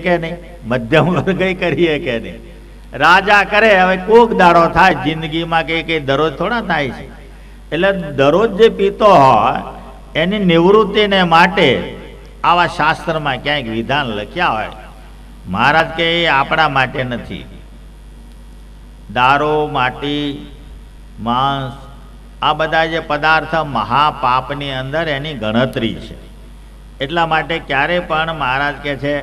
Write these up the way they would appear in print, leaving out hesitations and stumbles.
કે નહીં, મધ્યમ વર્ગ કરીએ કે નહીં. રાજા કરે, હવે કોક દાડો થાય જિંદગીમાં, કે દરરોજ થોડા થાય છે. એટલે દરરોજ જે પીતો હોય એની નિવૃત્તિને માટે આવા શાસ્ત્રમાં ક્યાંક વિધાન લખ્યા હોય. મહારાજ કે એ આપણા માટે નથી. દારૂ, માટી, માંસ, આ બધા જે પદાર્થ મહાપાપની અંદર એની ગણતરી છે. એટલા માટે ક્યારે પણ મહારાજ કે છે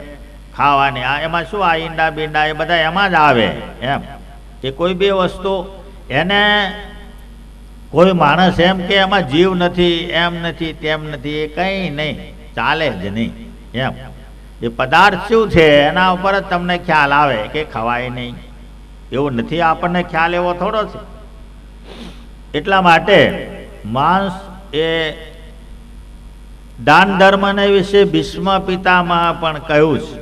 ખાવાની, આ એમાં શું, આ ઈંડા બીંડા એ બધા એમાં જ આવે. એમ કે કોઈ બી વસ્તુ એને કોઈ માણસ એમ કે એમાં જીવ નથી, એમ નથી, તેમ નથી, એ કંઈ નહીં, ચાલે જ નહીં. એમ એ પદાર્થ શું છે એના ઉપર જ તમને ખ્યાલ આવે કે ખવાય નહીં. એવું નથી, આપણને ખ્યાલ એવો થોડો છે. એટલા માટે માંસ એ દાન ધર્મને વિશે ભીષ્મ પિતામાં પણ કહ્યું છે.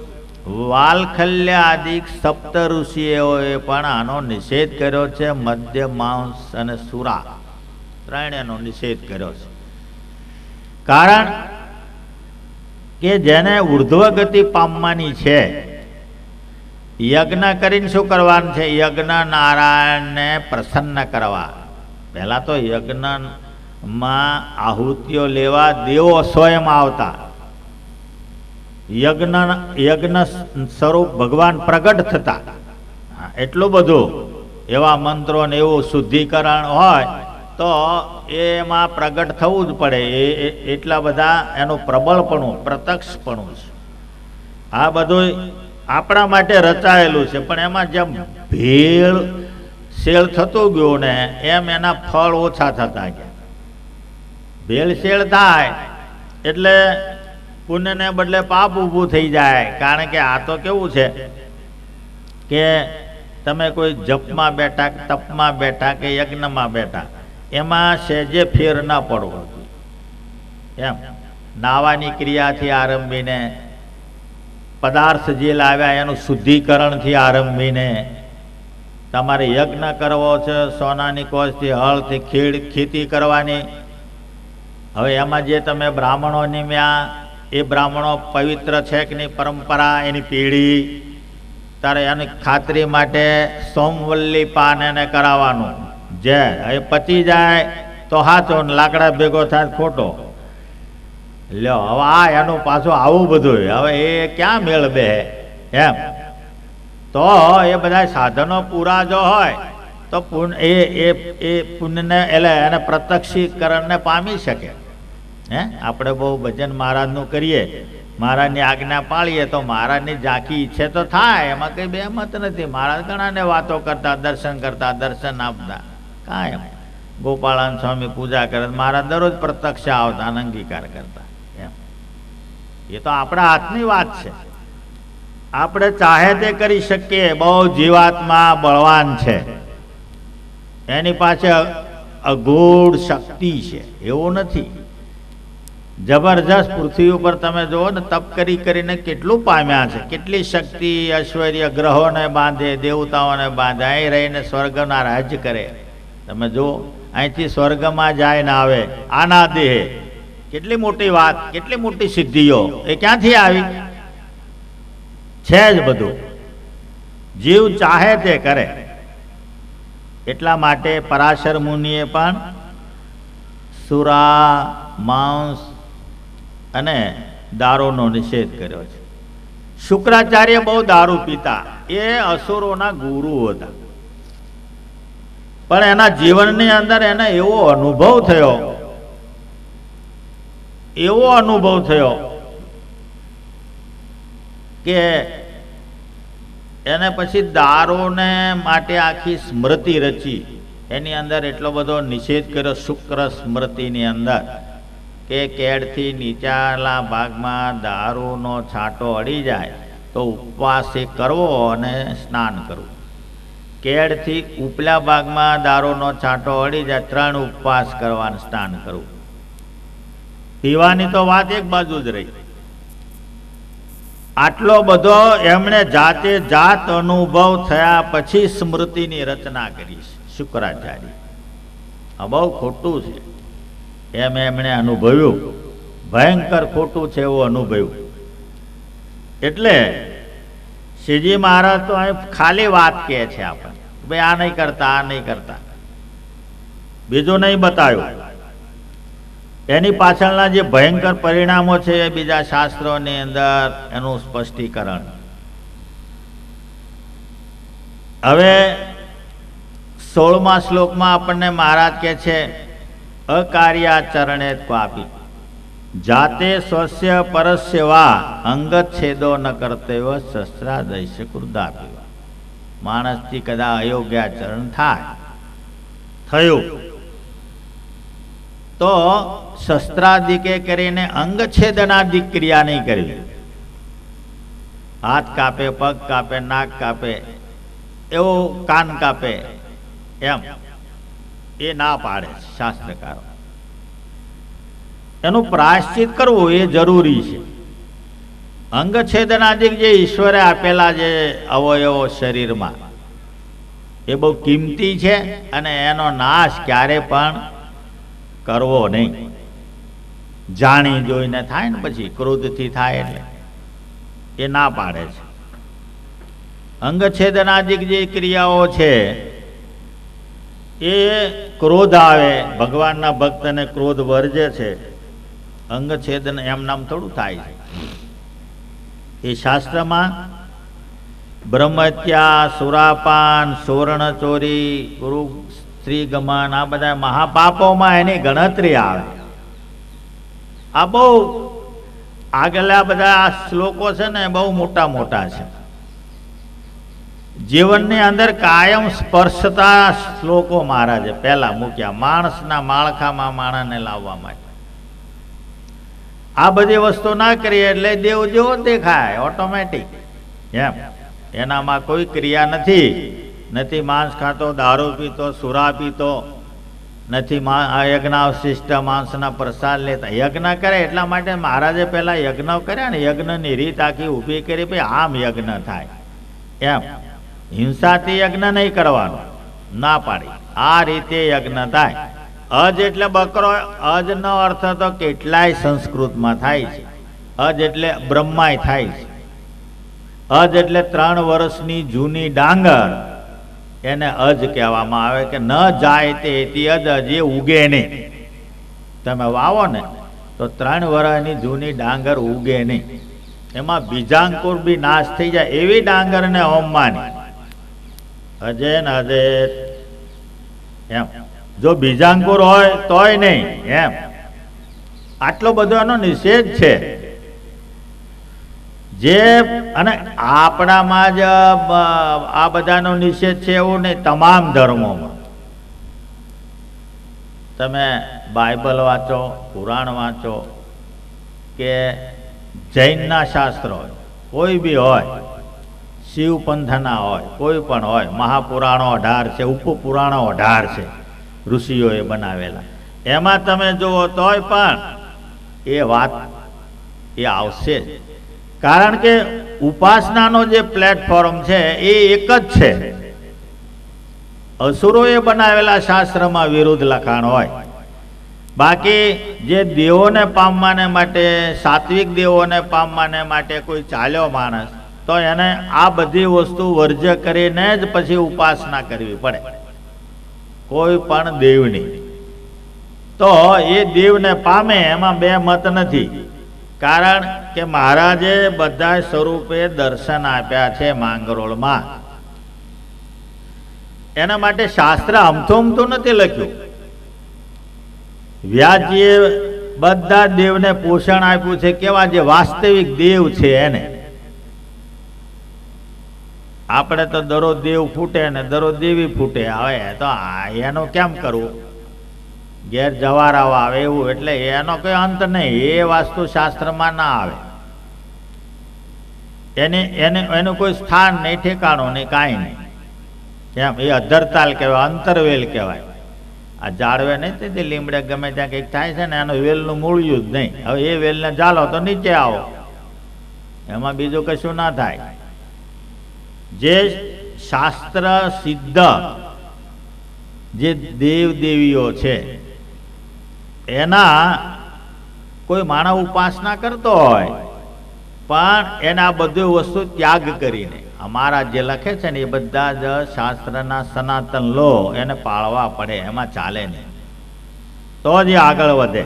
વાલખલ્ય આદિ સપ્ત ઋષિઓએ પણ આનો નિષેધ કર્યો છે. મદ્ય, માંસ અને સુરા ત્રણેયનો નિષેધ કર્યો છે. કારણ કે જેને ઉર્ધ્વ ગતિ પામવાની છે, યજ્ઞ કરીને શું કરવાનું છે? યજ્ઞ નારાયણને પ્રસન્ન કરવા. પહેલા તો યજ્ઞમાં આહુતિઓ લેવા દેવો સ્વયં આવતા. યજ્ઞ સ્વરૂપ ભગવાન પ્રગટ થતા. એટલું બધું એવા મંત્રો ને એવું શુદ્ધિકરણ હોય તો એમાં પ્રગટ થવું જ પડે. એટલા બધા એનું પ્રબળપણું, પ્રત્યક્ષપણું છે. આ બધું આપણા માટે રચાયેલું છે. પણ એમાં જેમ ભેળ શેળ થતું ગયું ને એમ એના ફળ ઓછા થતા ગયા. ભેળસેળ થાય એટલે પુણ્યને બદલે પાપ ઊભું થઈ જાય. કારણ કે આ તો કેવું છે કે તમે કોઈ જપમાં બેઠા, તપમાં બેઠા કે યજ્ઞમાં બેઠા, એમાં સહેજે ફેર ના પડવો. એમ નાવાની ક્રિયાથી આરંભીને પદાર્થ જે લાવ્યા એનું શુદ્ધિકરણથી આરંભીને તમારે યજ્ઞ કરવો છે, સોનાની કોશથી હળથી ખેતી કરવાની. હવે એમાં જે તમે બ્રાહ્મણો નિમ્યા, એ બ્રાહ્મણો પવિત્ર છે કે નહીં, પરંપરા એની પેઢી, તારે એની ખાતરી માટે સોમવલ્લી પાન એને કરાવવાનું. જે હવે પતી જાય તો હાચો, લાકડા ભેગો થાય ખોટો. લ્યો હવે આ એનું પાછું આવું બધું, હવે એ ક્યાં મેળ બે? એમ તો એ બધા સાધનો પૂરા જો હોય તો એ પુણ્યને એટલે એને પ્રત્યક્ષીકરણને પામી શકે. આપણે બહુ ભજન મહારાજનું કરીએ, મહારાજની આજ્ઞા પાળીએ તો મહારાજની ઝાંખી ઈચ્છે તો થાય. એમાં કંઈ બેમત નથી. મહારાજ ઘણાને વાતો કરતા, દર્શન કરતા, દર્શન આપતા, કાંઈ ગોપાળાન સ્વામી પૂજા કરે, મહારાજ દરરોજ પ્રત્યક્ષ આવતા અને અંગીકાર કરતા. એમ એ તો આપણા હાથની વાત છે. આપણે ચાહે તે કરી શકીએ. બહુ જીવાત્મા બળવાન છે, એની પાસે અગૂઢ શક્તિ છે. એવું નથી. જબરજસ્ત પૃથ્વી ઉપર તમે જુઓ ને, તપ કરી કરીને કેટલું પામ્યા છે. કેટલી શક્તિ, ઐશ્વર્ય, ગ્રહોને બાંધે, દેવતાઓને બાંધે, અહીં રહીને સ્વર્ગના રાજ્ય કરે. તમે જુઓ, અહીંથી સ્વર્ગમાં જાય ને આવે આના દેહે. કેટલી મોટી વાત, કેટલી મોટી સિદ્ધિઓ એ ક્યાંથી આવી છે જ બધું. જીવ ચાહે તે કરે. એટલા માટે પરાશર મુનિએ પણ સુરા, માંસ અને દારૂનો નિષેધ કર્યો છે. શુક્રાચાર્ય બહુ દારૂ પીતા. એ અસુરોના ગુરુ હતા. પણ એના જીવનની અંદર એને એવો અનુભવ થયો કે એને પછી દારૂને માટે આખી સ્મૃતિ રચી. એની અંદર એટલો બધો નિષેધ કર્યો શુક્ર સ્મૃતિની અંદર કે કેડથી નીચાલા ભાગમાં દારૂનો છાંટો અડી જાય તો ઉપવાસ કરવો અને સ્નાન કરવું. કેડથી ઉપલા ભાગમાં દારૂનો છાંટો અડી જાય 3 ઉપવાસ કરવા અને સ્નાન કરવું. પીવાની તો વાત એક બાજુ જ રહી. આટલો બધો એમણે જાતે જાત અનુભવ થયા પછી સ્મૃતિની રચના કરી શુક્રાચાર્ય. આ બહુ ખોટું છે એમ એમણે અનુભવ્યું. ભયંકર ખોટું છે એવું અનુભવ્યું. એટલે શ્રીજી મહારાજ તો અહીં ખાલી વાત કહે છે આપણે, ભાઈ આ નહીં કરતા, આ નહીં કરતા, બીજું નહીં બતાવ્યું. એની પાછળના જે ભયંકર પરિણામો છે એ બીજા શાસ્ત્રોની અંદર એનું સ્પષ્ટીકરણ. હવે 16મા શ્લોકમાં આપણને મહારાજ કહે છે, અકાર્યાચરણે ક્વાપી જાતે સ્વસ્ય પરસ્ય વા અંગચ્છેદો ન કર્તવ્ય શસ્ત્રાદૈશ્ય કૃદાપી. માણસથી કદાચ અયોગ્યાચરણ થયું તો શસ્ત્રાદિકે કરીને અંગછેદનાદિક ક્રિયા નહીં કરવી. હાથ કાપે, પગ કાપે, નાક કાપે, એવું કાન કાપે, એમ એ ના પાડે શાસ્ત્રકારો. એનું પ્રાયશ્ચિત કરવું એ જરૂરી છે. અંગછેદનાદિક જે ઈશ્વરે આપેલા જે અવયવો શરીરમાં એ બહુ કિંમતી છે અને એનો નાશ ક્યારે પણ કરવો નહીં. જાણી જોઈને થાય ને પછી ક્રોધથી થાય એટલે એ ના પાડે છે. અંગછેદનાદિક જે ક્રિયાઓ છે એ ક્રોધ આવે, ભગવાનના ભક્તને ક્રોધ વર્જે છે. અંગછેદન એમ નામ થોડું થાય છે. એ શાસ્ત્રમાં બ્રહ્મહત્યા, સુરાપાન, સુવર્ણ ચોરી, ગુરુ સ્ત્રી ગમન, આ બધા મહાપાપોમાં એની ગણતરી આવે. આ બહુ આગલા બધા શ્લોકો છે ને બહુ મોટા મોટા છે. જીવનની અંદર કાયમ સ્પર્શતા શ્લોકો મહારાજે પહેલા મૂક્યા માણસના માળખામાં માણસને લાવવા માટે. આ બધી વસ્તુ ના કરીએ એટલે દેવ જેવો દેખાય ઓટોમેટિક એમ. એનામાં કોઈ ક્રિયા નથી માંસ ખાતો, દારૂ પીતો, સુરા પીતો, નથી યજ્ઞાવશિષ્ટ માંસના પ્રસાદ લેતા. યજ્ઞ કરે એટલા માટે મહારાજે પહેલા યજ્ઞ કર્યા ને, યજ્ઞની રીત આખી ઊભી કરી, ભાઈ આમ યજ્ઞ થાય એમ. હિંસાથી યજ્ઞ નહીં કરવાનો, ના પાડી. આ રીતે યજ્ઞ થાય. અજ એટલે બકરો. અજનો અર્થ તો કેટલાય સંસ્કૃતમાં થાય છે. અજ એટલે બ્રહ્માય થાય છે. અજ એટલે 3 વર્ષની જૂની ડાંગર, એને અજ કહેવામાં આવે કે ન જાય તે અજ, જે ઉગે નહીં. તમે વાવો ને તો 3 વર્ષની જૂની ડાંગર ઉગે નહીં. એમાં બીજાંકુર બી નાશ થઈ જાય એવી ડાંગરને હોમવાની. અજે ને અજે એમ. જો બીજાંકુર હોય તોય નહીં એમ. આટલો બધો એનો નિષેધ છે. જે અને આપણામાં જ આ બધાનો નિષેધ છે એવું નહીં, તમામ ધર્મોમાં. તમે બાઇબલ વાંચો, પુરાણ વાંચો કે જૈનના શાસ્ત્રો હોય, કોઈ બી હોય, શિવ પંથના હોય, કોઈ પણ હોય, મહાપુરાણો 18 છે, ઉપપુરાણો 18 છે ઋષિઓએ બનાવેલા. એમાં તમે જુઓ તોય પણ એ વાત એ આવશે જ. કારણ કે ઉપાસનાનો જે પ્લેટફોર્મ છે એ એક જ છે. અસુરોએ બનાવેલા શાસ્ત્રમાં વિરુદ્ધ લખાણ હોય. બાકી જે દેવોને પામવાને માટે, સાત્વિક દેવોને પામવાને માટે કોઈ ચાલ્યો માણસ, તો એને આ બધી વસ્તુ વર્જ્ય કરીને જ પછી ઉપાસના કરવી પડે કોઈ પણ દેવની. તો એ દેવને પામે એમાં બે મત નથી. કારણ કે મહારાજે બધા સ્વરૂપે દર્શન આપ્યા છે માંગરોળમાં. એના માટે શાસ્ત્ર અમથું નથી લખ્યું. વ્યાસજીએ બધા દેવને પોષણ આપ્યું છે. કેવા જે વાસ્તવિક દેવ છે એને. આપણે તો દરરોજ દેવ ફૂટે ને દરરોજ દેવી ફૂટે. હવે તો એનું કેમ કરવું? ઘેર જવારાવા આવે એવું, એટલે એનો કોઈ અંત નહીં. એ વાસ્તુ શાસ્ત્રમાં ના આવે. એનું કોઈ સ્થાન નહીં, ઠેકાણું નહીં, કાંઈ નહીં એમ. એ અધરતાલ કહેવાય, અંતરવેલ કહેવાય. આ જાળવે નહીં તે લીમડે ગમે ત્યાં કંઈક થાય છે ને, એનું વેલનું મૂળ્યું જ નહીં. હવે એ વેલને ચાલો તો નીચે આવો, એમાં બીજું કશું ના થાય. જે શાસ્ત્ર સિદ્ધ જે દેવ દેવીઓ છે એના કોઈ માનવ ઉપાસના કરતો હોય, પણ એના બધી વસ્તુ ત્યાગ કરીને મહારાજ જે લખે છે ને એ બધા જ શાસ્ત્રના સનાતન લો એને પાળવા પડે, એમાં ચાલે નહીં, તો જ એ આગળ વધે.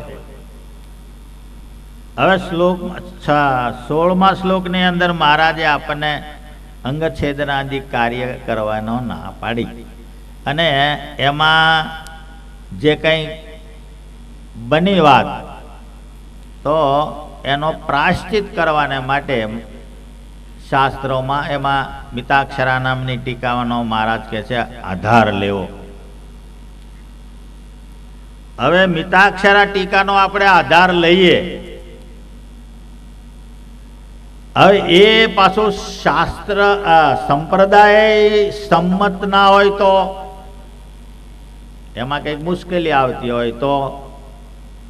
હવે શ્લોક 16મા શ્લોકની અંદર મહારાજે આપણને અંગછેદનાદિ કાર્ય કરવાનો ના પાડી, અને એમાં જે કંઈ બની વાત તો એનો પ્રાયશ્ચિત કરવાને માટે શાસ્ત્રોમાં એમાં મિતાક્ષરા નામની ટીકાવાનો મહારાજ કહે છે આધાર લેવો. હવે મિતાક્ષરા ટીકાનો આપણે આધાર લઈએ, હવે એ પાછું શાસ્ત્ર સંપ્રદાય સંમત ના હોય તો એમાં કંઈક મુશ્કેલી આવતી હોય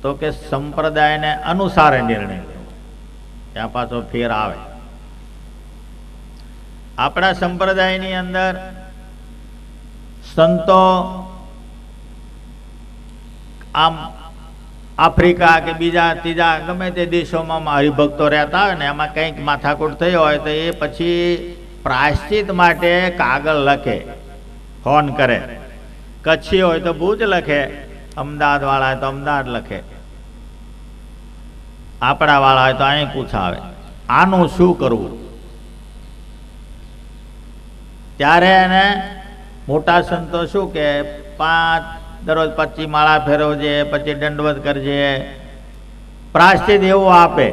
તો કે સંપ્રદાયને અનુસારે નિર્ણય કરવો, ત્યાં પાછો ફેર આવે. આપણા સંપ્રદાયની અંદર સંતો આમ આફ્રિકા કે બીજા ત્રીજા ગમે તે દેશોમાં હરિભક્તો રહેતા હોય ને એમાં કંઈક માથાકૂટ થઈ હોય તો એ પછી પ્રાયશ્ચિત માટે કાગળ લખે, ફોન કરે. કચ્છી હોય તો ભુજ લખે, અમદાવાદ વાળા હોય તો અમદાવાદ લખે, આપણા વાળા હોય તો અહીં પૂછાવે આનું શું કરવું. ત્યારે એને મોટા સંતો શું કે દરરોજ 25 માળા ફેરવજે, પછી દંડવત કરજે, પ્રાયશ્ચિત એવું આપે,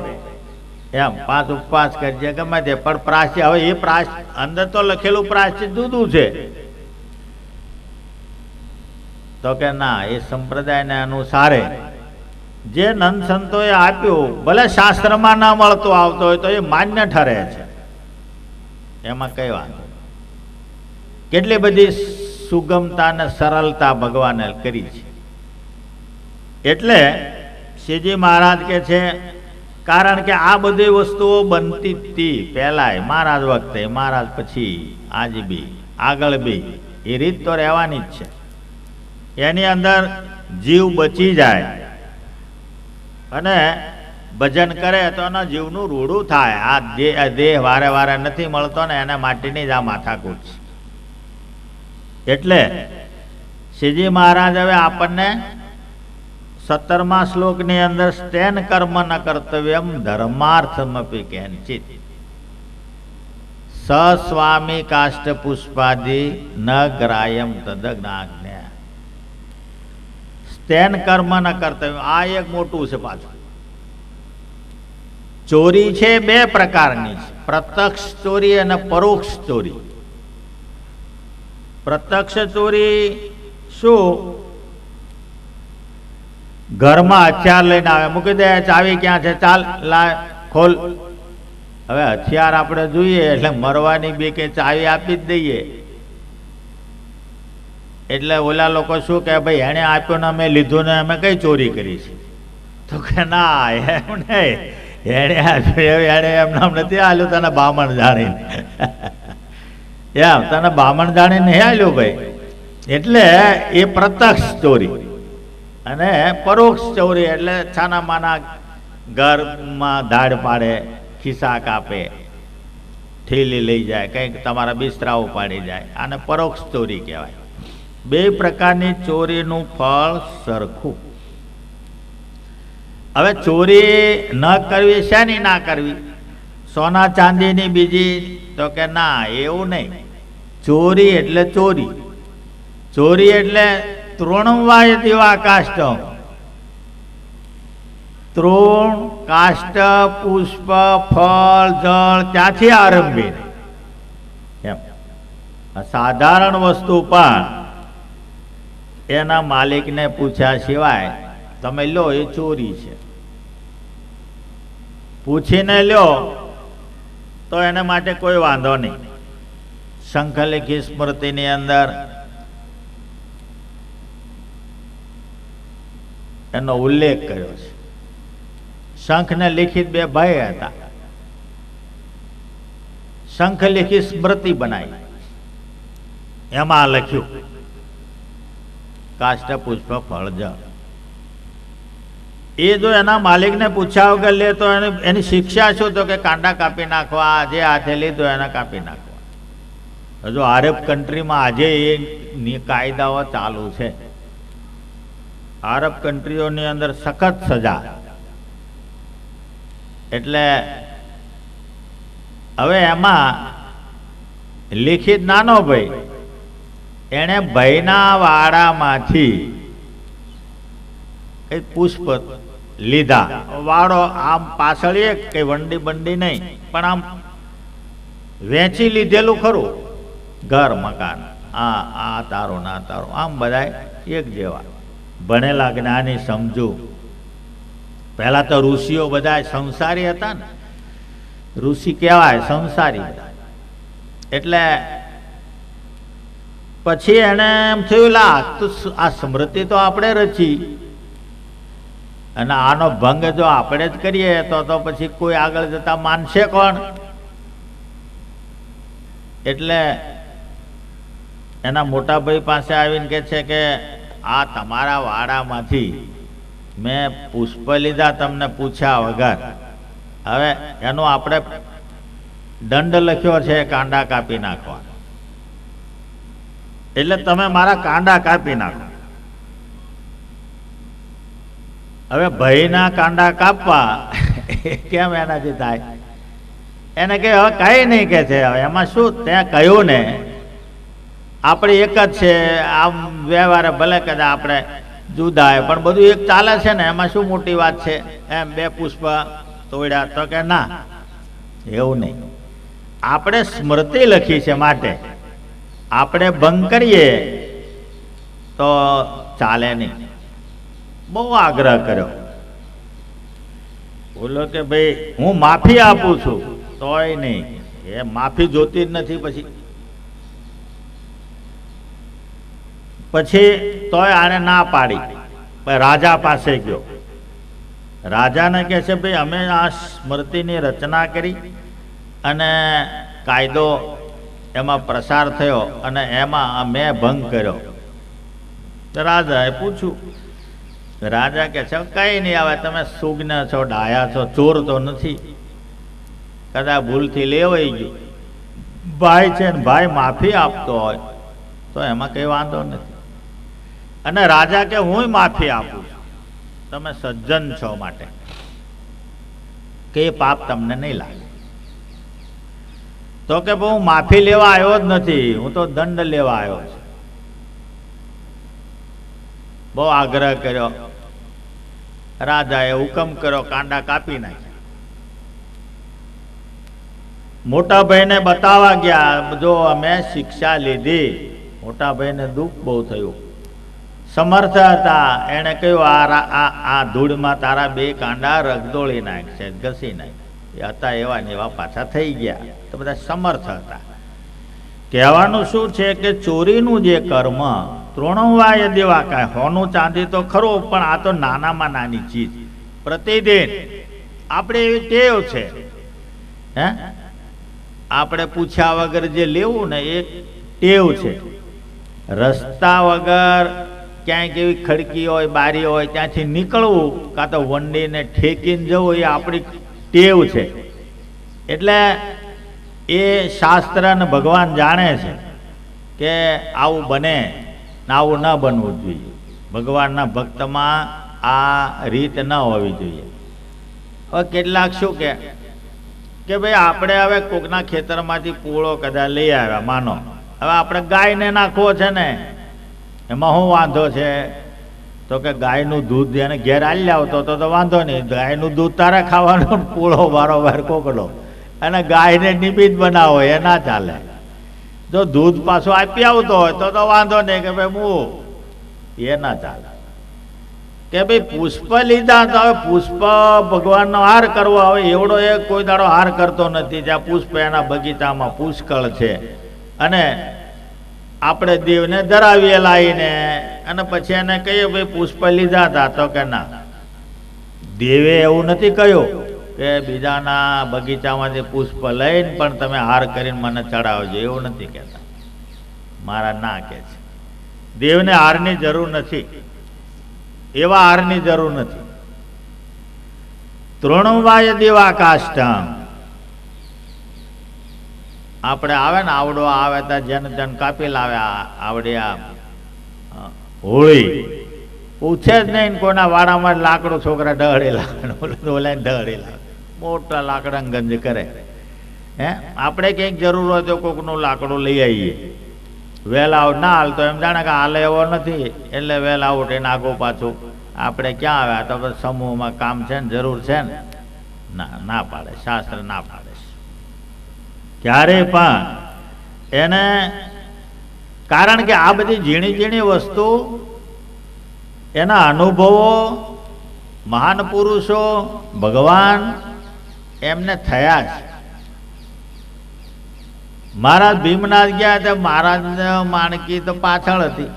એમ 5 ઉપવાસ કરજે, ગમે તે. પણ પ્રાયશ્ચિત, હવે એ પ્રાયશ્ચિત અંદર તો લખેલું પ્રાયશ્ચિત જુદું છે, તો કે ના, એ સંપ્રદાયને અનુસારે જે નંદ સંતોએ આપ્યું, ભલે શાસ્ત્રમાં ના મળતો આવતો હોય તો એ માન્ય ઠરે છે, એમાં કઈ વાંધો. કેટલી બધી સુગમતા અને સરળતા ભગવાને કરી છે. એટલે શ્રીજી મહારાજ કે છે, કારણ કે આ બધી વસ્તુઓ બનતી હતી પહેલાય, મહારાજ વખતે, મહારાજ પછી, આજ બી, આગળ બી એ રીત તો રહેવાની જ છે. એની અંદર જીવ બચી જાય અને ભજન કરે તો એના જીવનું રૂડું થાય. આ દેહ વારે વારે નથી મળતો ને, એના માટેની જ આ માથાકૂટ છે. એટલે શ્રીજી મહારાજ હવે આપણને 17મા શ્લોકની અંદર સ્તેન કર્મ ન કર્તવ્યમ ધર્માર્થમપી કેનચિત સ્વામી કાષ્ટ પુષ્પાદિ ન ગ્રાયમ તદજ્ઞા. સ્તેન કર્મ ન કર્તવ્ય, આ એક મોટું છે પાછું. ચોરી છે બે પ્રકારની છે, પ્રત્યક્ષ ચોરી અને પરોક્ષ ચોરી. પ્રત્યક્ષ ચોરી શું? ઘરમાં હથિયાર લઈને આવે, મૂકી દે, ચાવી ક્યાં છે, ચાલ લા ખોલ. હવે હથિયાર આપણે જોઈએ એટલે મરવાની બી કે ચાવી આપી જ દઈએ. એટલે ઓલા લોકો શું કહે, ભાઈ એને આપ્યો ને અમે લીધું ને અમે કઈ ચોરી કરી છે? તો કે ના, એમ નહીં, એને આપ્યું એને એમ નામ નથી આલ્યું, તને બામણ જાણીને. એમ તને બામણ જાણી નહીં આલ્યું ભાઈ. એટલે એ પ્રત્યક્ષ ચોરી. અને પરોક્ષ ચોરી એટલે છાના માના ઘરમાં ધાડ પાડે, ખિસ્સા કાપે, ઠેલી લઈ જાય, કંઈક તમારા બિસ્તરા ઉપાડી જાય, આને પરોક્ષ ચોરી કહેવાય. બે પ્રકારની ચોરીનું ફળ સરખું. હવે ચોરી ન કરવી, શેની ના કરવી? સોના ચાંદીની બીજી? તો કે ના, એવું નહીં. ચોરી એટલે ચોરી. ચોરી એટલે તૃણવાય દિવા કાષ્ટમ. તૃણ, કાષ્ટ, પુષ્પ, ફળ, જળ ત્યાંથી આરંભી. એમ સાધારણ વસ્તુ પણ એના માલિકને પૂછ્યા સિવાય તમે લો એ ચોરી છે. પૂછીને લ્યો તો એને માટે કોઈ વાંધો નહીં. શંખલેખી સ્મૃતિની અંદર એનો ઉલ્લેખ કર્યો છે. શંખને લિખિત બે ભાઈ હતા. શંખલેખી સ્મૃતિ બનાવી, એમાં લખ્યું કાષ્ટ, પુષ્પ, ફળ, જળ. એ જો એના માલિકને પૂછ્યા વગર લે તો એની શિક્ષા શું? તો કે કાંડા કાપી નાખવા, જે હાથે લીધો એને કાપી નાખવા. હજુ આરબ કન્ટ્રીમાં આજે એ કાયદાઓ ચાલુ છે. આરબ કન્ટ્રીઓની અંદર સખત સજા. એટલે હવે એમાં લિખિત નાનો ભાઈ એણે ભાઈના વાડામાંથી કઈ પુષ્પ લીધા. વાડો આમ પાછળ એક કઈ વંડી બંડી નહીં, પણ આમ વેચી લીધેલું ખરું. ઘર મકાન આ તારું ના તારું આમ બધા એક જેવા ભણેલા જ્ઞાની સમજુ. પહેલા તો ઋષિઓ બધા સંસારી હતા ને, ઋષિ કહેવાય સંસારી બધા. એટલે પછી એને એમ થયું આ સ્મૃતિ તો આપણે રચી અને આનો ભંગ જો આપણે જ કરીએ તો પછી કોઈ આગળ જતા માનશે કોણ? એટલે એના મોટા ભાઈ પાસે આવીને કહે છે કે આ તમારા વાડામાંથી મેં પુષ્પ લીધા તમને પૂછ્યા વગર. હવે એનો આપણે દંડ લખ્યો છે કાંડા કાપી નાખવા. એટલે તમે મારા કાંડા કાપી નાખો. હવે ભાઈના કાંડા કાપવા કેમ એનાથી થાય? એને કે હવે કઈ નહીં કે છે. હવે એમાં શું ત્યાં કહ્યું ને આપણે એક જ છે. આમ વ્યવહારે ભલે કદાચ આપણે જુદા પણ બધું એક ચાલે છે ને, એમાં શું મોટી વાત છે? એમ બે પુષ્પ તોડ્યા તો કે ના, એવું નહીં. આપણે સ્મૃતિ લખી છે માટે આપણે ભંગ કરીએ તો ચાલે નહીં. બહુ આગ્રહ કર્યો. બોલો કે ભાઈ હું માફી આપું છું તોય નહીં. એ માફી જોતી જ નથી. પછી તોય આને ના પાડી. રાજા પાસે ગયો. રાજાને કહે છે ભાઈ અમે આ સ્મૃતિની રચના કરી અને કાયદો એમાં પ્રસાર થયો અને એમાં મેં ભંગ કર્યો. તો રાજાએ પૂછ્યું. રાજા કે છે કઈ નહીં, આવે તમે સુજ્ઞ છો, ડાયા છો, ચોર તો નથી, કદાચ ભૂલથી લેવાઈ ગયું. ભાઈ છે ને ભાઈ માફી આપતો હોય તો એમાં કઈ વાંધો નથી. અને રાજા કે હું માફી આપું છું, તમે સજ્જન છો માટે કે પાપ તમને નહીં લાગે. તો કે હું માફી લેવા આવ્યો જ નથી, હું તો દંડ લેવા આવ્યો છું. બહુ આગ્રહ કર્યો. રાજાએ હુકમ કર્યો, કાંડા કાપી નાખ્યા. મોટા ભાઈને બતાવવા ગયા, જો અમે શિક્ષા લીધી. મોટા ભાઈને દુઃખ બહુ થયું. સમર્થ હતા. એને કહ્યું આ ધૂળમાં તારા બે કાંડા રગદોળી નાખશે, ઘસી નાખ. એ હતા એવા ને એવા પાછા થઈ ગયા. તો બધા સમર્થ હતા. કહેવાનું શું છે કે ચોરીનું જે કર્મ તૃણવાય દેવા કાંઈ હોનું ચાંદી તો ખરું, પણ આ તો નાનામાં નાની ચીજ. પ્રતિદિન આપણે એવી ટેવ છે, હે આપણે પૂછ્યા વગર જે લેવું ને એ ટેવ છે. રસ્તા વગર ક્યાંક એવી ખડકી હોય, બારી હોય, ત્યાંથી નીકળવું કાં તો વંડીને ઠેકીને જવું એ આપણી ટેવ છે. એટલે એ શાસ્ત્ર અને ભગવાન જાણે છે કે આવું બને ને આવું ન બનવું જોઈએ. ભગવાનના ભક્તમાં આ રીત ન હોવી જોઈએ. હવે કેટલાક શું કે ભાઈ આપણે હવે કોકના ખેતરમાંથી પૂળો કદાચ લઈ આવ્યા, માનો હવે આપણે ગાયને નાખવો છે ને, એમાં શું વાંધો છે? તો કે ગાયનું દૂધ એને ઘેર આલી આવતો તો વાંધો નહીં. ગાયનું દૂધ તારે ખાવાનું, પૂળો વારંવાર કોકડો અને ગાયને નિમિત્ત બનાવો એ ના ચાલે. જો દૂધ પાછું આપી આવતો હોય તો વાંધો નહીં કે ભાઈ હું, એ ના ચાલે. કે ભાઈ પુષ્પ લીધા તો હવે પુષ્પ ભગવાનનો હાર કરવો, હવે એવડો એ કોઈ દાડો હાર કરતો નથી. જ્યાં પુષ્પ એના બગીચામાં પુષ્કળ છે અને આપણે દેવને ધરાવીએ લાવીને અને પછી એને કહીએ ભાઈ પુષ્પ લીધા હતા, તો કે ના, દેવે એવું નથી કહ્યું કે બીજાના બગીચામાંથી પુષ્પ લઈને પણ તમે હાર કરીને મને ચડાવજો, એવું નથી કહેતા. મારા ના કે છે દેવને હારની જરૂર નથી, એવા હારની જરૂર નથી. તૃણવાય દેવા કાષ્ટમ, આપણે આવે ને આવડો આવે તો જેન કાપી લાવે આવડી આ હોળી પૂછે જ નહીં કોના વાડામાં લાકડું છોકરા ડહળી લાવે ડહળી લાવે મોટા લાકડા ગંજ કરે. હે આપણે ક્યાંક જરૂર હોય તો કોકનું લાકડું લઈ આવીએ. વેલ આઉટ ના હાલ તો એમ જાણે કે હાલે એવો નથી એટલે વેલ આઉટ એને આગું પાછું આપણે ક્યાં આવ્યા તો સમૂહમાં કામ છે ને જરૂર છે ને ના પાડે, શાસ્ત્ર ના પાડે. ક્યારે પણ એને કારણ કે આ બધી ઝીણી ઝીણી વસ્તુ એના અનુભવો મહાન પુરુષો ભગવાન એમને થયા છે. મહારાજ ભીમનાથ ગયા તો મહારાજ માણકી તો પાછળ હતી,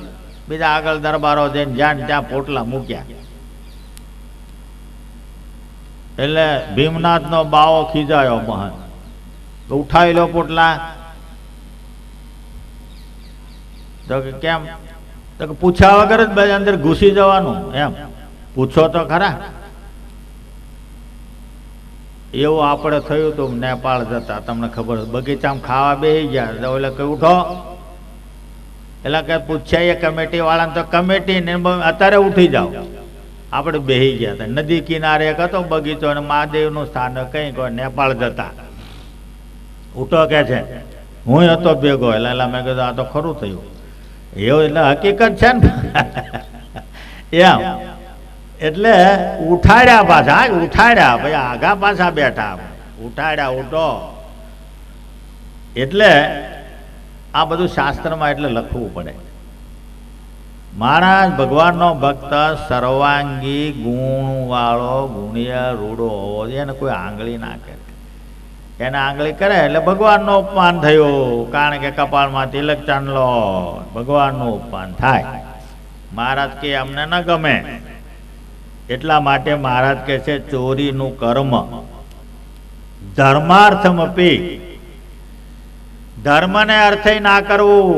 બીજા આગળ દરબારો જઈને જ્યાં ત્યાં પોટલા મૂક્યા. એટલે ભીમનાથ નો બાવો ખીજાયો મહંત, ઉઠાવી લો પોટલા. તો કે કેમ? તો કે પૂછ્યા વગર જ બધા અંદર ઘૂસી જવાનું, એમ પૂછો તો ખરા. એવું આપણે થયું હતું નેપાળ જતા, તમને ખબર બગીચામાં ખાવા બેસી ગયા એટલે કઈ ઉઠો એટલે કે પૂછ્યા એ કમિટી વાળાને તો કમિટી ને અત્યારે ઉઠી જાઓ. આપણે બેસી ગયા હતા નદી કિનારે એક હતો બગીચો અને મહાદેવનું સ્થાન કઈ કોઈ નેપાળ જતા. ઉઠો કે છે હું હતો ભેગો એટલે મેં કીધું આ તો ખરું થયું એવું એટલે હકીકત છે ને એમ. એટલે ઉઠાડ્યા પાછા, ઉઠાડ્યા ભાઈ આગા પાછા બેઠા, ઉઠાડ્યા ઉઠો. એટલે આ બધું શાસ્ત્રમાં એટલે લખવું પડે. મહારાજ ભગવાનનો ભક્ત સર્વાંગી ગુણવાળો ગુણિય રૂડો હોવો જોઈએ, એને કોઈ આંગળી ના કરે. એને આંગળી કરે એટલે ભગવાનનો અપમાન થયું, કારણ કે કપાળમાં તિલક ચાંદલો ભગવાનનું અપમાન થાય. મહારાજ કે અમને ન ગમે, એટલા માટે મહારાજ કહે છે ચોરીનું કર્મ ધર્માર્થમપી, ધર્મને અર્થે ના કરવું.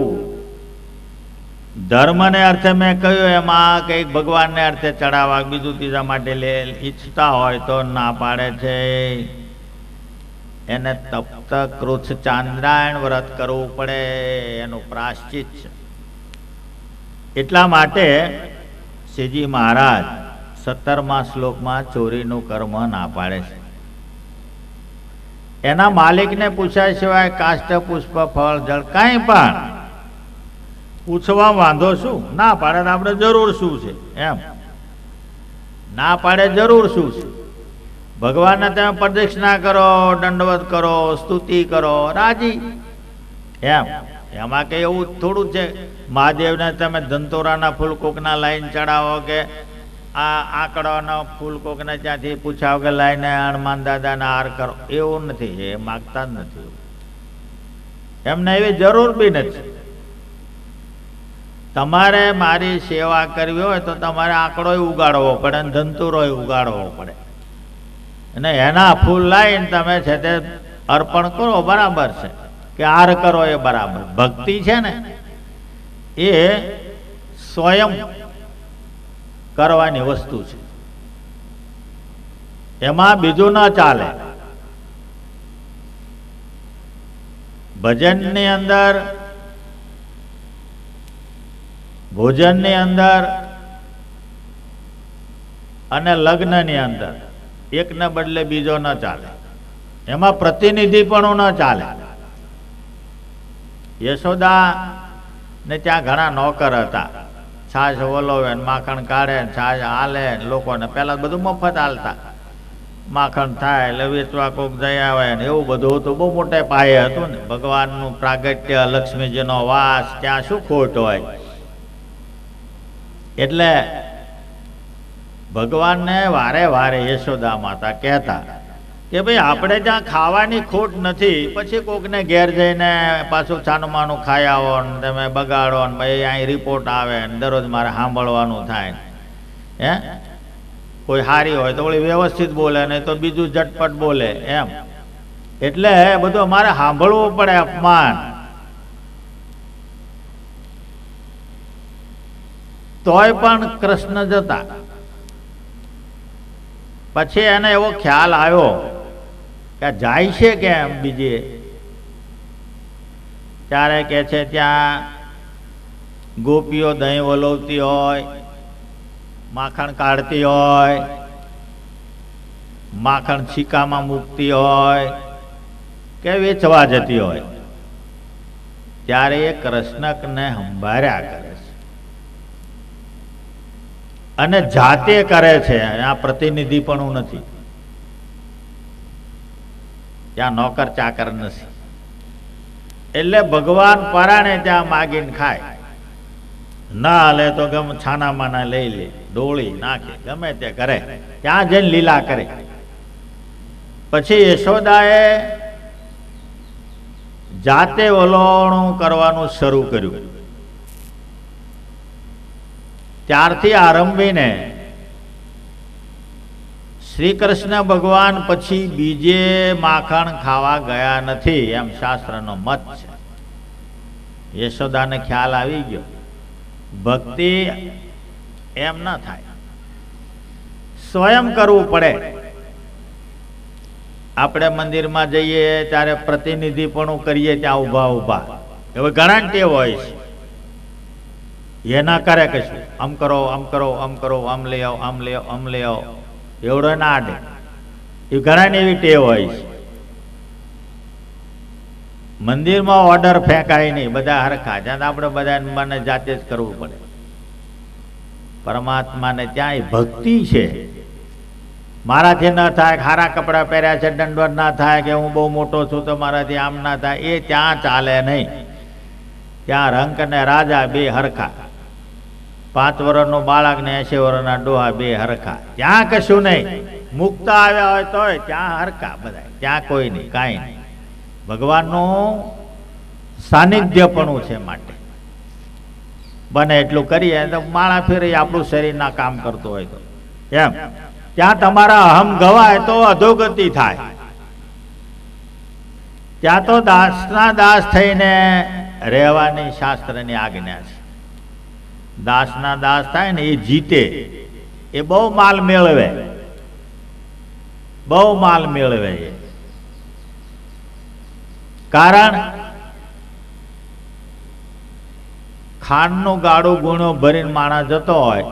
ધર્મને અર્થે મેં કહ્યું એમાં કંઈક ભગવાનને અર્થે ચડાવવા બીજું ત્રીજા માટે ઈચ્છતા હોય તો ના પાડે છે. એને તપ્ત કૃચ્છ ચાંદ્રાયણ વ્રત કરવું પડે, એનું પ્રાશ્ચિત છે. એટલા માટે શ્રીજી મહારાજ 17મા શ્લોકમાં ચોરીનું કર્મ ના પાડે છે. એના માલિકને પૂછ્યા સિવાય કાષ્ટ પુષ્પ ફળ જળ કાંઈ પણ પૂછવા વાંધો શું? ના પાડે તો આપણે જરૂર શું છે એમ, ના પાડે જરૂર શું છે? ભગવાનને તમે પ્રદક્ષિણા કરો, દંડવત કરો, સ્તુતિ કરો, રાજી એમ. એમાં કઈ એવું થોડું છે મહાદેવને તમે ધંતોરાના ફૂલ કોકના લાઈન ચડાવો કે આ આંકડાનો ફૂલ કોકને ત્યાંથી પૂછાવ કે લાઈને હનુમાન દાદાને હાર કરો, એવું નથી. એ માગતા જ નથી, એમને એવી જરૂર બી નથી. તમારે મારી સેવા કરવી હોય તો તમારે આંકડો ઉગાડવો પડે અને ધંતુરો ઉગાડવો પડે, અને એના ફૂલ લાઈને તમે છે તે અર્પણ કરો, બરાબર છે, કે હાર કરો એ બરાબર. ભક્તિ છે ને એ સ્વયં કરવાની વસ્તુ છે, એમાં બીજું ના ચાલે. ભજનની અંદર, ભોજનની અંદર અને લગ્નની અંદર એકને બદલે બીજો ન ચાલે. એમાં પ્રતિનિધિપણું ન ચાલે. યશોદા ને ત્યાં ઘણા નોકર હતા, છાશ વલોવે માખણ કાઢે, છાશ હાલે, લોકોને પહેલા બધું મફત હાલતા. માખણ થાય એટલે વેચવા કોક જઈ આવે ને એવું બધું હતું, બહુ મોટે પાયે હતું ને. ભગવાનનું પ્રાગટ્ય, લક્ષ્મીજીનો વાસ, ત્યાં શું ખોટ હોય? એટલે ભગવાનને વારે વારે યશોદા માતા કહેતા કે ભાઈ આપણે ત્યાં ખાવાની ખોટ નથી, પછી કોકને ઘેર જઈને પાછું છાનું ખાઈ આવો ને તમે બગાડો ને ભાઈ અહીં રિપોર્ટ આવે ને દરરોજ મારે સાંભળવાનું થાય. હે કોઈ હારી હોય તો ઓલી વ્યવસ્થિત બોલે, નહીં તો બીજું ઝટપટ બોલે એમ. એટલે બધું મારે સાંભળવું પડે, અપમાન. તોય પણ કૃષ્ણ જતા. પછી એને એવો ખ્યાલ આવ્યો કે જાય છે કેમ બીજે, ત્યારે કે છે ત્યાં ગોપીઓ દહીં વલોવતી હોય, માખણ કાઢતી હોય, માખણ છીકામાં મૂકતી હોય કે વેચવા જતી હોય, ત્યારે એ કૃષ્ણને સંભાળ્યા કરે છે અને જાતે કરે છે. આ પ્રતિનિધિપણું નથી, ત્યાં નોકર ચાકર નથી. એટલે ભગવાન પરાણે ત્યાં માગીને ખાય, ના લે તો ગમે છાના માના લઈ લે, ડોળી નાખે, ગમે તે કરે, ત્યાં જઈને લીલા કરે. પછી યશોદાએ જાતે વલોણું કરવાનું શરૂ કર્યું. ત્યારથી આરંભીને શ્રી કૃષ્ણ ભગવાન પછી બીજે માખણ ખાવા ગયા નથી, એમ શાસ્ત્રનો મત છે. યશોદાને ખ્યાલ આવી ગયો, ભક્તિ એમ ન થાય, સ્વયં કરવું પડે. આપણે મંદિરમાં જઈએ ત્યારે પ્રતિનિધિપણું કરીએ, ત્યાં ઊભા ઊભા હવે ઘણા ટેવ હોય છે, એ ના કરે કશું, આમ કરો આમ કરો આમ કરો, આમ લઈ આવો આમ લઈ આવો આમ લઈ આવો, એવડો ના આડે. એ ઘણાની એવી ટેવ હોય છે. મંદિરમાં ઓર્ડર ફેંકાય નહીં, બધા હરખા, જ્યાં આપણે બધા મને જાતે જ કરવું પડે. પરમાત્માને ત્યાં ભક્તિ છે. મારાથી ન થાય, ખારા કપડાં પહેર્યા છે દંડવત ના થાય, કે હું બહુ મોટો છું તો મારાથી આમ ના થાય, એ ત્યાં ચાલે નહીં. ત્યાં રંક ને રાજા બે હરખા, 5 વર્ષનું બાળક ને 80 વર્ષના ડોહા બે હરખા, ત્યાં કશું નહીં. મુક્ત આવ્યા હોય તોય ત્યાં હરખા બધા, ત્યાં કોઈ નહીં, કાંઈ નહીં. ભગવાનનું સાનિધ્યપણું છે. માટે બને એટલું કરીએ તો માળા ફેરી આપણું શરીરના કામ કરતું હોય તો એમ. ત્યાં તમારા અહમ ગવાય તો અધોગતિ થાય. ત્યાં તો દાસના દાસ થઈને રહેવાની શાસ્ત્રની આજ્ઞા છે. દાસના દાસ થાય ને એ જીતે, એ બહુ માલ મેળવે, બહુ માલ મેળવે. કારણ ખાંડનું ગાડું ગુણો ભરીને માણસ જતો હોય,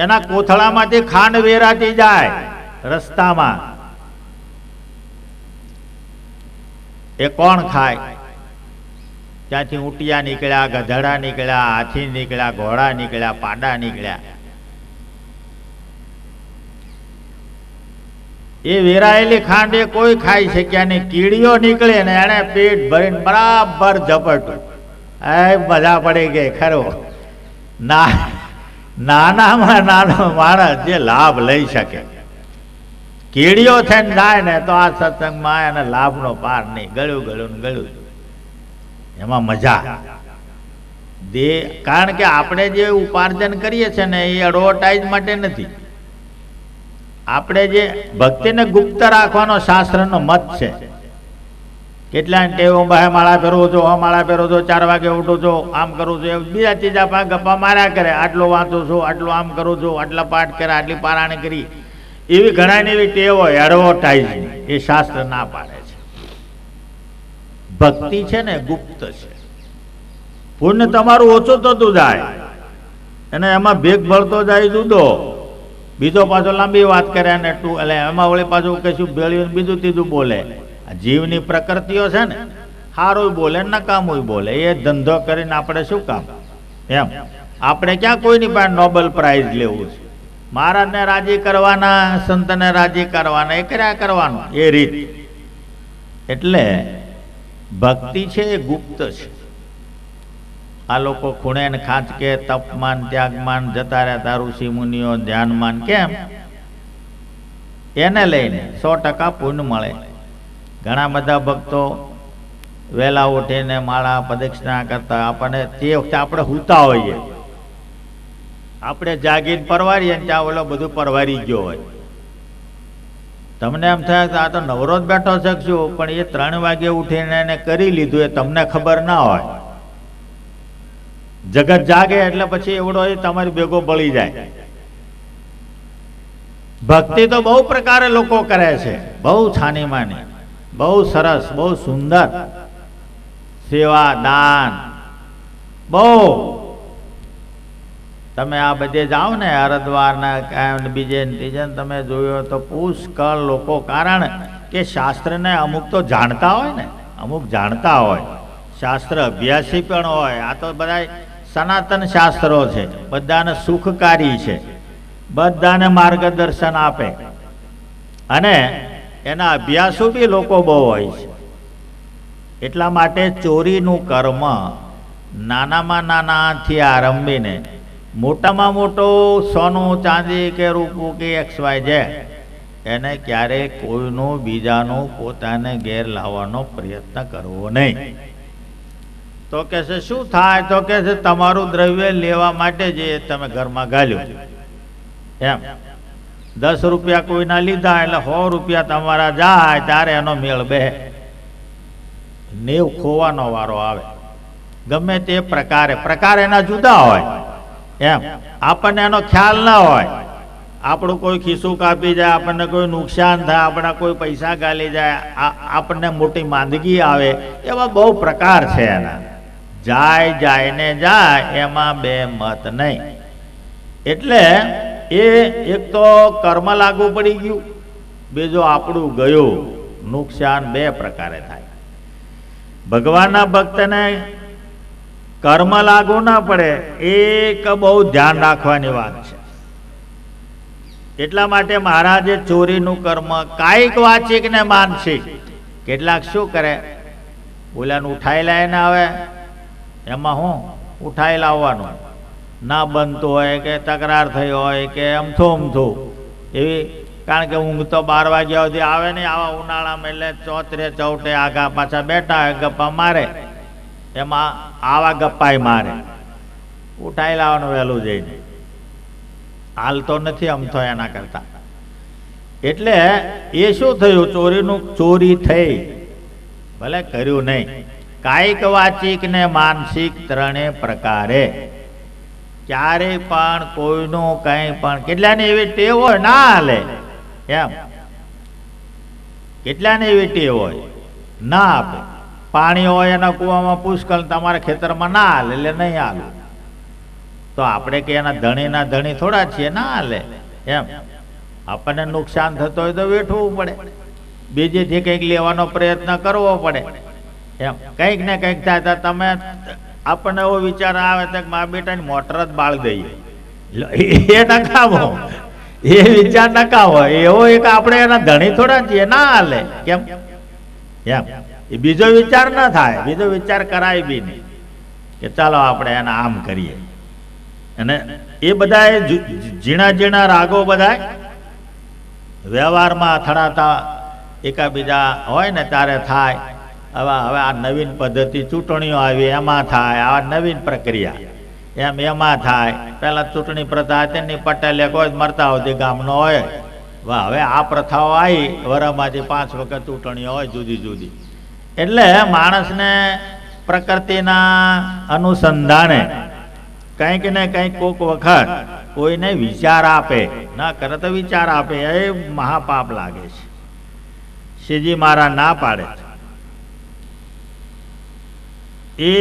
એના કોથળામાંથી ખાંડ વેરાતી જાય રસ્તામાં, એ કોણ ખાય? ત્યાંથી ઊંટિયા નીકળ્યા, ગધેડા નીકળ્યા, હાથી નીકળ્યા, ઘોડા નીકળ્યા, પાડા નીકળ્યા. એ વેરાયેલી ખાંડ એ કોઈ ખાઈ શક્યા નહીં. કીડીઓ નીકળે ને એને પેટ ભરીને બરાબર ઝપટું, મજા પડી ગઈ ખરો. નાનામાં નાનો માણસ જે લાભ લઈ શકે, કીડીઓ થઈને જાય ને તો આ સત્સંગમાં એને લાભનો પાર નહીં. ગળ્યું ગળ્યું ગળ્યું, એમાં મજા દે. કારણ કે આપણે જે ઉપાર્જન કરીએ છીએ ને એ એડવર્ટાઇઝ માટે નથી. આપણે જે ભક્તિને ગુપ્ત રાખવાનો શાસ્ત્રનો મત છે. કેટલા ટેવ, બહાર માળા ફેરવો છો, માળા ફેરવો છો, 4 વાગે ઉઠું છો, આમ કરું છું, બીજા ત્રીજા પાંચ ગપ્પા માર્યા કરે, આટલું વાંચું છું, આટલું આમ કરું છું, આટલા પાઠ કર્યા, આટલી પારાયણ કરી, એવી ઘણાની એવી ટેવો એડવર્ટાઇઝ એ શાસ્ત્ર ના પાડે છે. ભક્તિ છે ને ગુપ્ત છે. પુણ્ય તમારું ઓછું થતું જાય અને એમાં ભેગ ભળતો જાય જુદો. બીજો પાછો લાંબી વાત કરે ને એટલે એમાં વળી પાછું કશું ભેળ્યું બીજું ત્રીજું બોલે. જીવની પ્રકૃતિઓ છે ને, સારું બોલે નકામું બોલે. એ ધંધો કરીને આપણે શું કામ? એમ આપણે ક્યાં કોઈની પાસે નોબેલ પ્રાઇઝ લેવું છે? મહારાજને રાજી કરવાના, સંતને રાજી કરવાના, એ કર્યા કરવાનું એ રીત. એટલે ભક્તિ છે એ ગુપ્ત છે. આ લોકો ખૂણે ને ખાંચકે તપમાન ત્યાગમાન જતા રહેતા ઋષિ મુનિઓ ધ્યાનમાન, કેમ? એને લઈને 100% પુણ્ય મળે. ઘણા બધા ભક્તો વહેલા ઉઠીને માળા પ્રદક્ષિણા કરતા, આપણને તે વખતે આપણે સૂતા હોઈએ, આપણે જાગીને પરવારીએ ને ત્યાં ઓલો બધું પરવારી ગયો હોય. તમને એમ થાય કે આ તો નવરો જ બેઠો છે શું, પણ એ 3 વાગે ઉઠીને એને કરી લીધું, એ તમને ખબર ના હોય. જગત જાગે એટલે પછી એવડો એ તમારી ભેગો બળી જાય. ભક્તિ તો બહુ પ્રકારે લોકો કરે છે, બહુ છાની માની, બહુ સરસ, બહુ સુંદર. સેવા દાન બહુ. તમે આ બધે જાઓ ને હરિદ્વારના બીજે ત્રીજે તમે જોયો તો પુષ્કળ લોકો, કારણ કે શાસ્ત્રને અમુક તો જાણતા હોય ને, અમુક જાણતા હોય, શાસ્ત્ર અભ્યાસી પણ હોય. આ તો બધા સનાતન શાસ્ત્રો છે, બધાને સુખકારી છે, બધાને માર્ગદર્શન આપે, અને એના અભ્યાસો બી લોકો બહુ હોય છે. એટલા માટે ચોરીનું કર્મ નાનામાં નાનાથી આરંભીને મોટામાં મોટો સોનું ચાંદી કે રૂપું કે XYZ, એને ક્યારેય કોઈનું બીજાનું પોતાને ઘેર લાવવાનો પ્રયત્ન કરવો નહીં. તો કે છે શું થાય? તો કે છે તમારું દ્રવ્ય લેવા માટે જે તમે ઘરમાં ગાલ્યું, એમ 10 રૂપિયા કોઈના લીધા એટલે 100 રૂપિયા તમારા જાય ત્યારે એનો મેળ બે, 90 ખોવાનો વારો આવે. ગમે તે પ્રકાર એના જુદા હોય. એમ આપણને એનો ખ્યાલ ના હોય. આપણું કોઈ ખિસ્સું કાપી જાય, આપણને કોઈ નુકસાન થાય, આપણા કોઈ પૈસા ગાલી જાય, આપણને મોટી માંદગી આવે, એવા બહુ પ્રકાર છે એના. જાય ને જાય, એમાં બે મત નહીં. એટલે એ એક તો કર્મ લાગુ પડી ગયું, બીજું આપણું ગયું નુકસાન. બે પ્રકારે થાય. ભગવાનના ભક્તને કર્મ લાગુ ના પડે, એક બહુ ધ્યાન રાખવાની વાત છે. એટલા માટે મહારાજે ચોરીનું કર્મ કાયિક વાચિક ને માનસિક. કેટલાક શું કરે, ઓલાને ઉઠાઈ લાવીને આવે, એમાં હું ઉઠાઈ લાવવાનું ના બનતું હોય, કે તકરાર થઈ હોય, કે અમથું એવી. કારણ કે ઊંઘ તો 12 વાગ્યા સુધી આવે નહીં. આવા ઉનાળામાં એટલે ચોતરે ચૌટે આગા પાછા બેઠા હોય, ગપ્પા મારે, એમાં આવા ગપ્પાય મારે. ઉઠાઈ લાવવાનું વહેલું જઈને, હાલતો નથી અમથો એના કરતા. એટલે એ શું થયું, ચોરી થઈ, ભલે કર્યું નહીં. કાયિક વાચિક ને માનસિક ત્રણે પ્રકારે ક્યારે પણ કોઈનું કંઈ પણ, કેટલાને એવી ટેવ હોય ના હાલે, એમ કેટલાને એવી ટેવ હોય ના આપે. પાણી હોય એના કૂવામાં પુષ્કળ, તમારા ખેતરમાં ના હાલે એટલે નહીં હાલે. તો આપણે કે એના ધણીના ધણી થોડા છીએ, ના હાલે. એમ આપણને નુકસાન થતો હોય તો વેઠવું પડે, બીજેથી કંઈક લેવાનો પ્રયત્ન કરવો પડે. એમ કંઈક ને કંઈક થાય તો તમે, આપણને એવો વિચાર આવે તો મા બેટાની મોટર જ બાળ દઈએ, એ નકામો, એ વિચાર નકામો. એવો એક આપણે એના ધણી થોડા છીએ, ના હાલે. કેમ? એમ એ બીજો વિચાર ના થાય, બીજો વિચાર કરાય બી નહીં કે ચાલો આપણે એને આમ કરીએ. અને એ બધા ઝીણા ઝીણા રાગો બધા વ્યવહારમાં અથડાતા એકાબીજા હોય ને ત્યારે થાય. હવે આ નવીન પદ્ધતિ ચૂંટણીઓ આવી, એમાં થાય. આ નવીન પ્રક્રિયા એમાં થાય. પહેલા ચૂંટણી પ્રથા તેની પટેલે કોઈ મરતા હોતી ગામનો હોય. હવે આ પ્રથાઓ આવી, વરસમાંથી 5 વખત ચૂંટણીઓ હોય જુદી જુદી. એટલે માણસને પ્રકૃતિના અનુસંધાને કંઈક ને કંઈક કોક વખત કોઈને વિચાર આપે, ના કરે તો વિચાર આપે, એ મહાપાપ લાગે છે. શ્રીજી મહારાજ ના પાડે છે. એ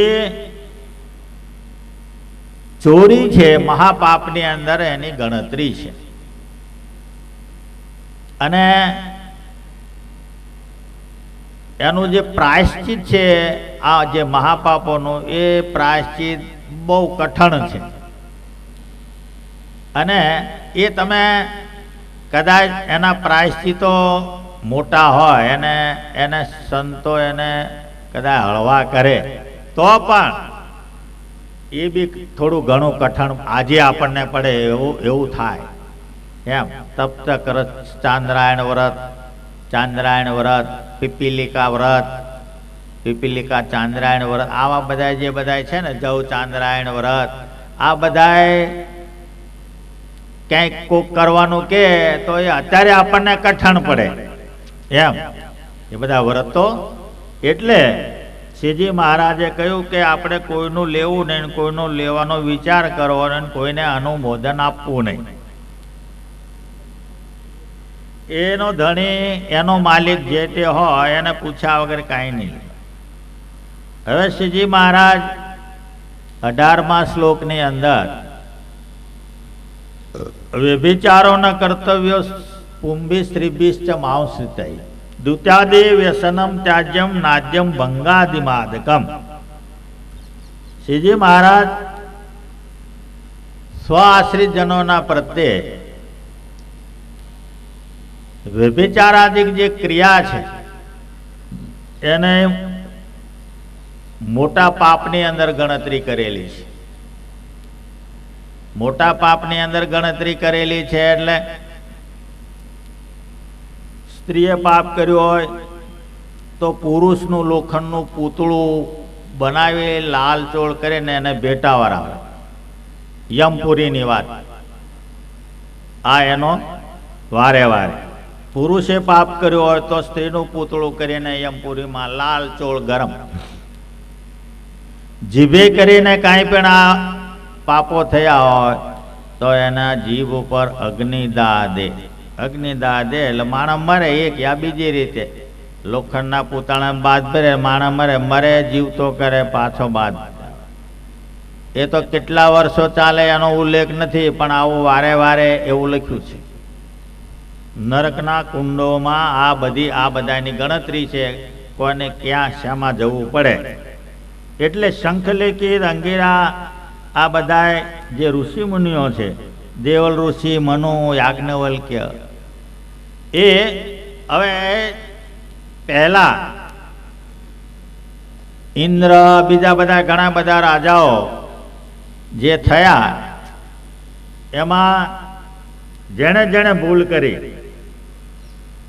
ચોરી છે, મહાપાપની અંદર એની ગણતરી છે. અને એનું જે પ્રાયશ્ચિત છે, આ જે મહાપાપોનું, એ પ્રાયશ્ચિત બહુ કઠણ છે. અને એ તમે કદાચ એના પ્રાયશ્ચિતો મોટા હોય, એને સંતો એને કદાચ હળવા કરે તો પણ એ બી થોડું ઘણું કઠણ આજે આપણને પડે એવું થાય. એમ તપ્ત કરત ચાંદ્રાયણ વ્રત, પીપીલિકા વ્રત, પીપીલિકા ચાંદ્રાયણ વ્રત, આવા બધા જે બધા છે ને, જવ ચાંદ્રાયણ વ્રત, આ બધા ક્યાંક કોક કરવાનું કે તો એ અત્યારે આપણને કઠણ પડે. એમ એ બધા વ્રતો. એટલે શ્રીજી મહારાજે કહ્યું કે આપણે કોઈનું લેવું નહીં, કોઈનું લેવાનો વિચાર કરવો નહીં, કોઈને અનુમોદન આપવું નહીં. એનો ધણી, એનો માલિક જે તે હોય એને પૂછ્યા વગર કાંઈ નહીં. હવે શ્રીજી મહારાજ 18મા શ્લોકની અંદર વ્યભિચારોના કર્તવ્યો પુંભી સ્ત્રીભિશ્ચ માંસિતૈ દુત્યાદે વ્યસનમ ત્યાજ્યમ નાદ્યમ ભંગાદિમાદકમ. શ્રીજી મહારાજ સ્વ આશ્રિત જનોના પ્રત્યે વ્યભિચારાદિક જે ક્રિયા છે એને મોટા પાપની અંદર ગણતરી કરેલી છે. મોટા પાપની અંદર ગણતરી કરેલી છે એટલે સ્ત્રીએ પાપ કર્યું હોય તો પુરુષનું લોખંડનું પૂતળું બનાવી લાલ ચોળ કરીને એને ભેટાવાર આવે. યમપુરીની વાત આ એનો વારે વારે. પુરુષે પાપ કર્યો હોય તો સ્ત્રીનું પૂતળું કરીને યમપુરીમાં લાલ ચોળ ગરમ. જીભે કરીને કાંઈ પણ આ પાપો થયા હોય તો એના જીભ ઉપર અગ્નિદાહ દે. અગ્નિદાહ દે એટલે માણસ મરે. એક યા બીજી રીતે લોખંડના પૂતળા બાદ ભરે માણસ મરે. મરે જીવતો કરે પાછો બાદ. એ તો કેટલા વર્ષો ચાલે એનો ઉલ્લેખ નથી, પણ આવું વારે વારે એવું લખ્યું છે. નરકના કુંડોમાં આ બધાની ગણતરી છે, કોને ક્યાં શામાં જવું પડે. એટલે શંખલેખિત અંગીરા આ બધા જે ઋષિ મુનિઓ છે, દેવલ ઋષિ, મનુ, યાજ્ઞવલ્ક્ય, એ હવે પહેલા ઇન્દ્ર, બીજા બધા ઘણા બધા રાજાઓ જે થયા એમાં જેણે જેણે ભૂલ કરી,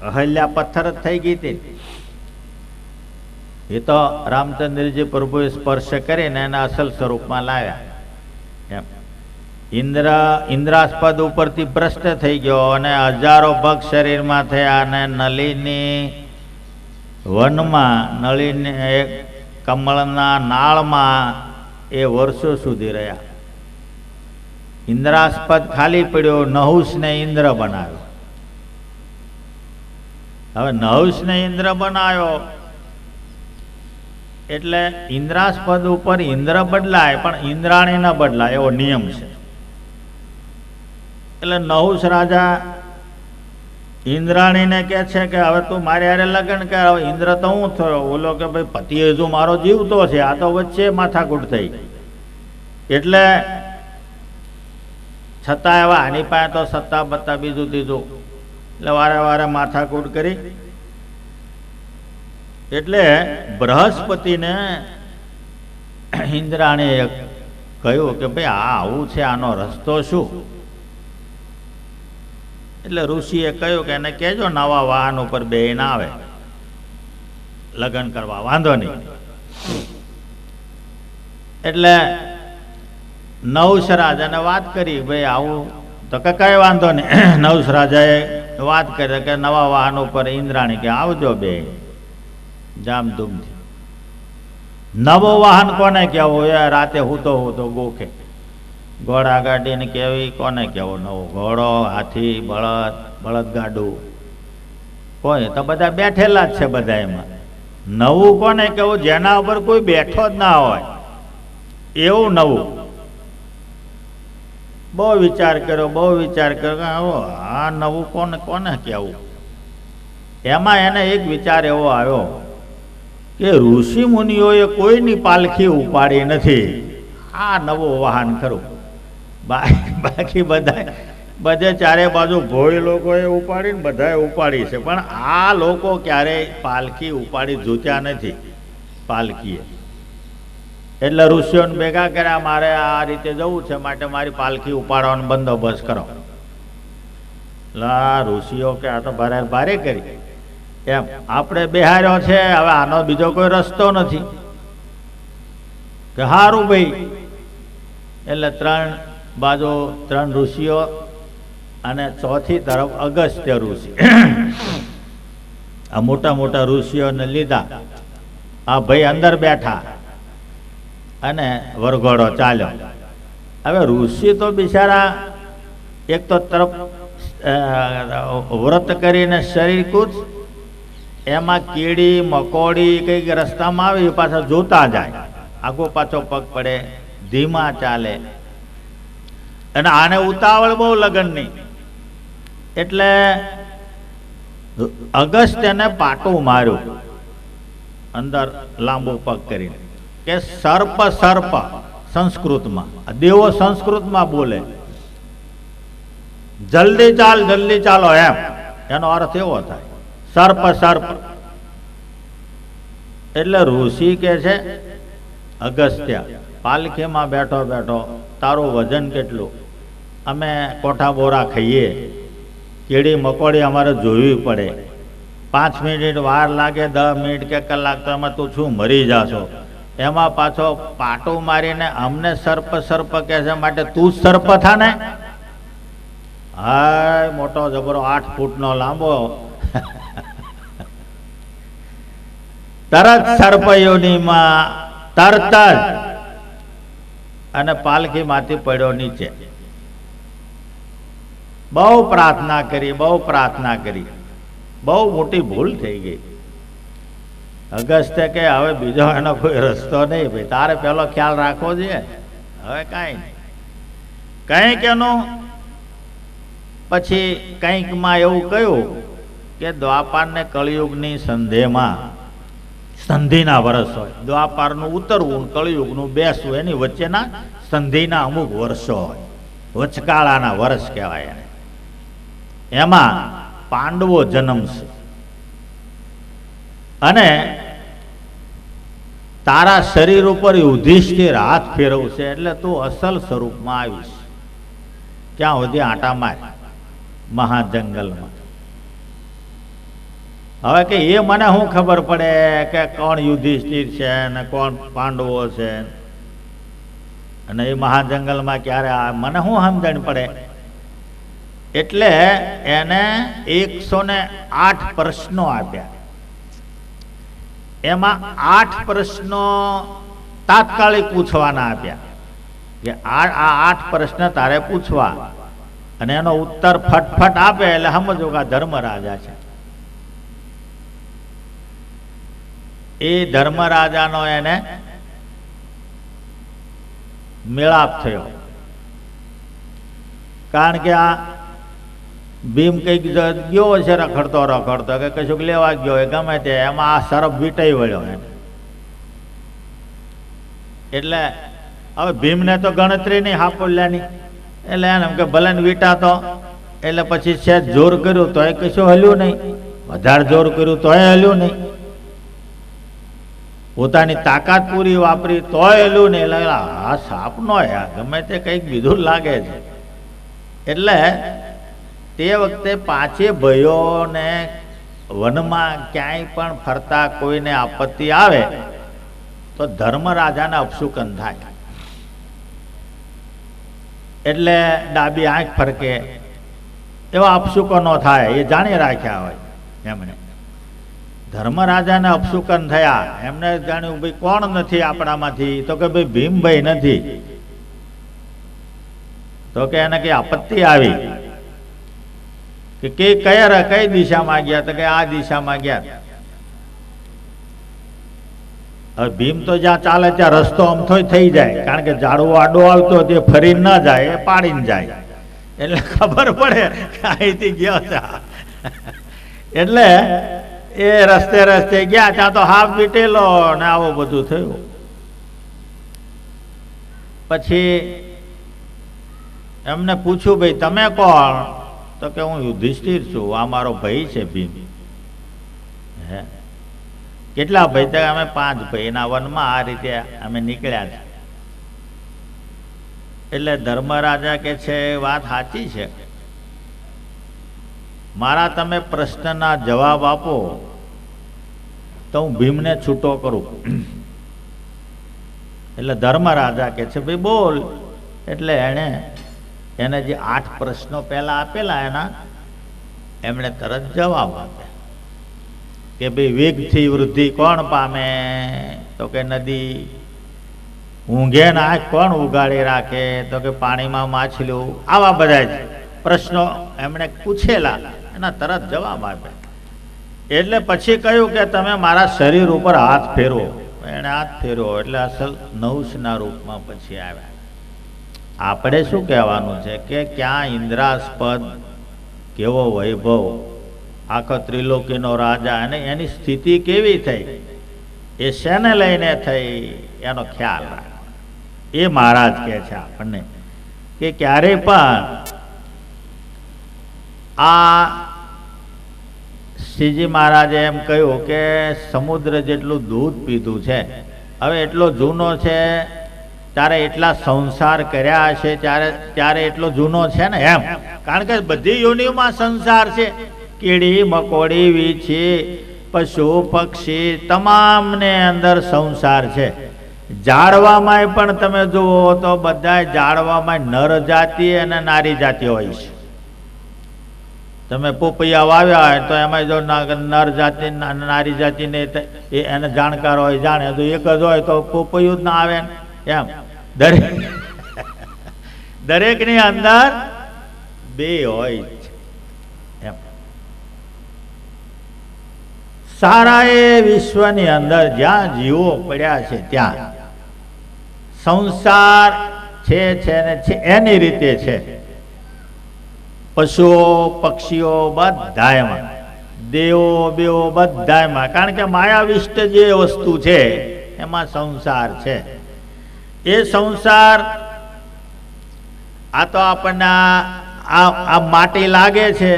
અહલ્યા પથ્થર જ થઈ ગઈ હતી. એ તો રામચંદ્રજી પ્રભુએ સ્પર્શ કરીને એના અસલ સ્વરૂપમાં લાવ્યા. એમ ઇન્દ્રાસ્પદ ઉપરથી ભ્રષ્ટ થઈ ગયો અને હજારો ભગ શરીરમાં થયા અને નલિની વનમાં, નળીની કમળના નાળમાં એ વર્ષો સુધી રહ્યા. ઇન્દ્રાસ્પદ ખાલી પડ્યો, નહુષને ઇન્દ્ર બનાવ્યો. હવે નહુષને ઇન્દ્ર બનાવ્યો એટલે ઇન્દ્રાસ્પદ ઉપર ઇન્દ્ર બદલાય પણ ઇન્દ્રાણી ન બદલાય એવો નિયમ છે. એટલે નહુષ રાજા ઇન્દ્રાણીને કહે છે કે હવે તું મારી હારે લગ્ન કર. હવે ઇન્દ્ર તો હું થયો, બોલો કે ભાઈ પતિ હજુ મારો જીવતો છે, આ તો વચ્ચે માથાકૂટ થઈ. એટલે છતાં એવા આની પાસે તો સત્તા બત્તા બીજું ત્રીજું, એટલે વારે વારે માથાકૂટ કરી. એટલે બૃહસ્પતિને ઇન્દ્રાણીએ કહ્યું કે ભાઈ આ આવું છે, આનો રસ્તો શું? એટલે ઋષિએ કહ્યું કે એને કહેજો નવા વાહન ઉપર બેહીને આવે, લગ્ન કરવા વાંધો નહીં. એટલે નહુષ રાજાને વાત કરી, ભાઈ આવું તો કે કઈ વાંધો નહીં. નહુષ રાજાએ વાત કરી કે નવા વાહન ઉપર ઇન્દ્રાણી કે આવજો બે જામધૂમથી. નવો વાહન કોને કહેવું? એ રાતે હૂતો ગોખે. ઘોડા ગાડીને કેવી કોને કહેવો? નવો ઘોડો, હાથી, બળદગાડું, કોઈ તો બધા બેઠેલા જ છે બધા. એમાં નવું કોને કહેવું? જેના ઉપર કોઈ બેઠો જ ના હોય એવું નવું. બહુ વિચાર કર્યો આ નવું કોને કહેવું? એમાં એને એક વિચાર એવો આવ્યો કે ઋષિ મુનિઓએ કોઈની પાલખી ઉપાડી નથી, આ નવું વાહન ખરું. બાકી બધે ચારે બાજુ ભોય લોકોએ ઉપાડીને બધાએ ઉપાડી છે, પણ આ લોકો ક્યારેય પાલખી ઉપાડી જોત્યા નથી પાલકીએ. એટલે ઋષિઓને ભેગા કર્યા, મારે આ રીતે જવું છે, માટે મારી પાલખી ઉપાડવાનો બંદોબસ્ત કરો. ઋષિઓ કે આ તો ભારે કરી એમ આપણે બિહાર્યો છે, હવે આનો બીજો કોઈ રસ્તો નથી. કે હારું ભાઈ. એટલે ત્રણ બાજુ ત્રણ ઋષિઓ અને ચોથી તરફ અગસ્ત્ય ઋષિ, આ મોટા મોટા ઋષિઓને લીધા. આ ભાઈ અંદર બેઠા અને વરઘોડો ચાલ્યો. હવે ઋષિ તો બિચારા એક તો તરફ વ્રત કરીને શરીર કૂચ, એમાં કીડી મકોડી કંઈક રસ્તામાં આવી પાછા જોતા જાય, આગો પાછો પગ પડે, ધીમા ચાલે. અને આને ઉતાવળ બહુ લગનની, એટલે અગસ્ત્યને પાટું માર્યું અંદર લાંબો પગ કરીને કે સર્પ સર્પ સંસ્કૃતમાં, દેવો સંસ્કૃતમાં બોલે, જલ્દી ચાલો એમ, એનો અર્થ એવો થાય સર્પ સર્પ. એટલે ઋષિ કે છે અગસ્ત્ય, પાલખીમાં બેઠો બેઠો તારું વજન કેટલું? અમે કોઠા બોરા ખાઈએ, કીડી મકોડી અમારે જોવી પડે, 5 મિનિટ વાર લાગે, 10 મિનિટ કે કલાક તો એમાં તું શું મરી જાશો? એમાં પાછો પાટું મારીને અમને સર્પ સર્પ કહે છે, માટે તું સર્પ થા ને? હાય મોટો જબરો 8 ફૂટનો લાંબો તરત સર્પયોનીમાં તરત જ, અને પાલખીમાંથી પડ્યો નીચે. બહુ પ્રાર્થના કરી, બહુ મોટી ભૂલ થઈ ગઈ. અગસ્ત્ય કે હવે બીજો એનો કોઈ રસ્તો નહીં ભાઈ, તારે પેલો ખ્યાલ રાખવો જોઈએ, હવે કાંઈ નહીં. કંઈક એનું પછી કંઈકમાં એવું કહ્યું કે દ્વાપાર ને કળિયુગની સંધિમાં, સંધિના વર્ષ હોય, દ્વાપારનું ઉતરવું કળિયુગનું બેસવું, એની વચ્ચેના સંધિના અમુક વર્ષો હોય, વચગાળાના વર્ષ કહેવાય એને. એમાં પાંડવો જન્મશે અને તારા શરીર ઉપર યુધિષ્ઠિર હાથ ફેરવશે, એટલે તું અસલ સ્વરૂપમાં આવીશ. ક્યાં સુધી? આંટા માર મહાજંગલમાં. હવે કે એ મને શું ખબર પડે કે કોણ યુધિષ્ઠિર છે ને કોણ પાંડવો છે, અને એ મહાજંગલમાં ક્યારે મને શું સમજણ પડે? એટલે એને 108 પ્રશ્નો આપ્યા. એમાં 8 પ્રશ્નો તાત્કાલિક પૂછવાના આપ્યા કે આ 8 પ્રશ્ન તારે પૂછવા, અને એનો ઉત્તર ફટફટ આપે એટલે સમજો કે ધર્મરાજા છે. એ ધર્મરાજાનો એને મેળાપ થયો, કારણ કે આ ભીમ કઈક ગયો છે રખડતો કે કશુંક લેવા ગયો હોય ગમે તે, એમાં આ સરપ વીટાઈ વળ્યો એને. એટલે હવે ભીમને તો ગણતરી નહીં હાપોલ્યાની, એટલે એને એમ કે ભલે ને વીટાતો, એટલે પછી સેજ જોર કર્યું તોય કશું હલ્યું નહીં, વધારે જોર કર્યું તોય હલ્યું નહીં, પોતાની તાકાત પૂરી વાપરી તોય હલ્યું નહીં. એટલે આ સાપ નો ગમે તે કંઈક બીજું લાગે છે. એટલે તે વખતે 5 ભાઈઓને વનમાં ક્યાંય પણ ફરતા કોઈને આપત્તિ આવે તો ધર્મરાજાને અપશુકન થાય. એટલે ડાબી આંખ ફરકે એવા અપશુકનો થાય, એ જાણી રાખ્યા હોય એમણે. ધર્મરાજાને અપશુકન થયા, એમને જાણ્યું ભાઈ કોણ નથી આપણામાંથી, તો કે ભાઈ ભીમભાઈ નથી. તો કે એને કઈ આપત્તિ આવી કે કઈ દિશામાં ગયા? તો કે આ દિશામાં ગયા. હવે ભીમ તો જ્યાં ચાલે ત્યાં રસ્તો અમથો થઈ જાય, કારણ કે ઝાડવો આડો આવતો તે ફરી ન જાય, એ પાડીને જાય, એટલે ખબર પડે કે અહીંથી ગયો છે. એટલે એ રસ્તે ગયા, ત્યાં તો હાફ વીટેલો ને આવું બધું થયું. પછી એમને પૂછ્યું ભાઈ તમે કોણ? તો કે હું યુધિષ્ઠિર છું, આ મારો ભાઈ છે ભીમ. હે કેટલા ભાઈ? તો અમે 5 ભાઈના વનમાં આ રીતે અમે નીકળ્યા છે. એટલે ધર્મરાજા કે છે વાત સાચી છે, મારા તમે પ્રશ્નના જવાબ આપો તો હું ભીમને છૂટો કરું. એટલે ધર્મરાજા કે છે ભાઈ બોલ. એટલે એને જે 8 પ્રશ્નો પહેલા આપેલા એના એમણે તરત જવાબ આપ્યા કે ભાઈ વેગથી વૃદ્ધિ કોણ પામે? તો કે નદી. ઊંઘે ને આંખ કોણ ઉગાડી રાખે? તો કે પાણીમાં માછલીઓ. આવા બધા જ પ્રશ્નો એમણે પૂછેલા, એના તરત જવાબ આપ્યા. એટલે પછી કહ્યું કે તમે મારા શરીર ઉપર હાથ ફેરવો. એણે હાથ ફેરવો એટલે અસલ નહુષના રૂપમાં પછી આવ્યા. આપણે શું કહેવાનું છે કે ક્યાં ઇન્દ્રાસ્પદ કેવો વૈભવ, આખો ત્રિલોકીનો રાજા, અને એની સ્થિતિ કેવી થઈ, એ શેને લઈને થઈ એનો ખ્યાલ રાખો. એ મહારાજ કહે છે આપણને કે ક્યારેય પણ આ શ્રીજી મહારાજે એમ કહ્યું કે સમુદ્ર જેટલું દૂધ પીધું છે, હવે એટલો જૂનો છે, ત્યારે એટલા સંસાર કર્યા હશે, ત્યારે એટલો જૂનો છે ને એમ. કારણ કે બધી યોનિઓમાં સંસાર છે. કીડી મકોડી વીછી પશુ પક્ષી તમામને અંદર સંસાર છે. ઝાડવામાં પણ તમે જુઓ તો બધા ઝાડવામાં નર જાતિ અને નારી જાતિ હોય છે. તમે પોપૈયા વાવ્યા હોય તો એમાં જો નર જાતિ નારી જાતિને એને જાણકાર હોય જાણે તો એક જ હોય તો પોપૈયું જ ના આવે એમ. દરેકની અંદર બે હોય છે એમ. સારા એ વિશ્વની અંદર જ્યાં જીવો પડ્યા છે ત્યાં સંસાર છે ને છે એની રીતે છે. પશુઓ પક્ષીઓ બધાયમાં, દેવો બેવો બધાયમાં, કારણ કે માયાવિષ્ટ જે વસ્તુ છે એમાં સંસાર છે. એ સંસાર આ તો આપણને આ માટી લાગે છે,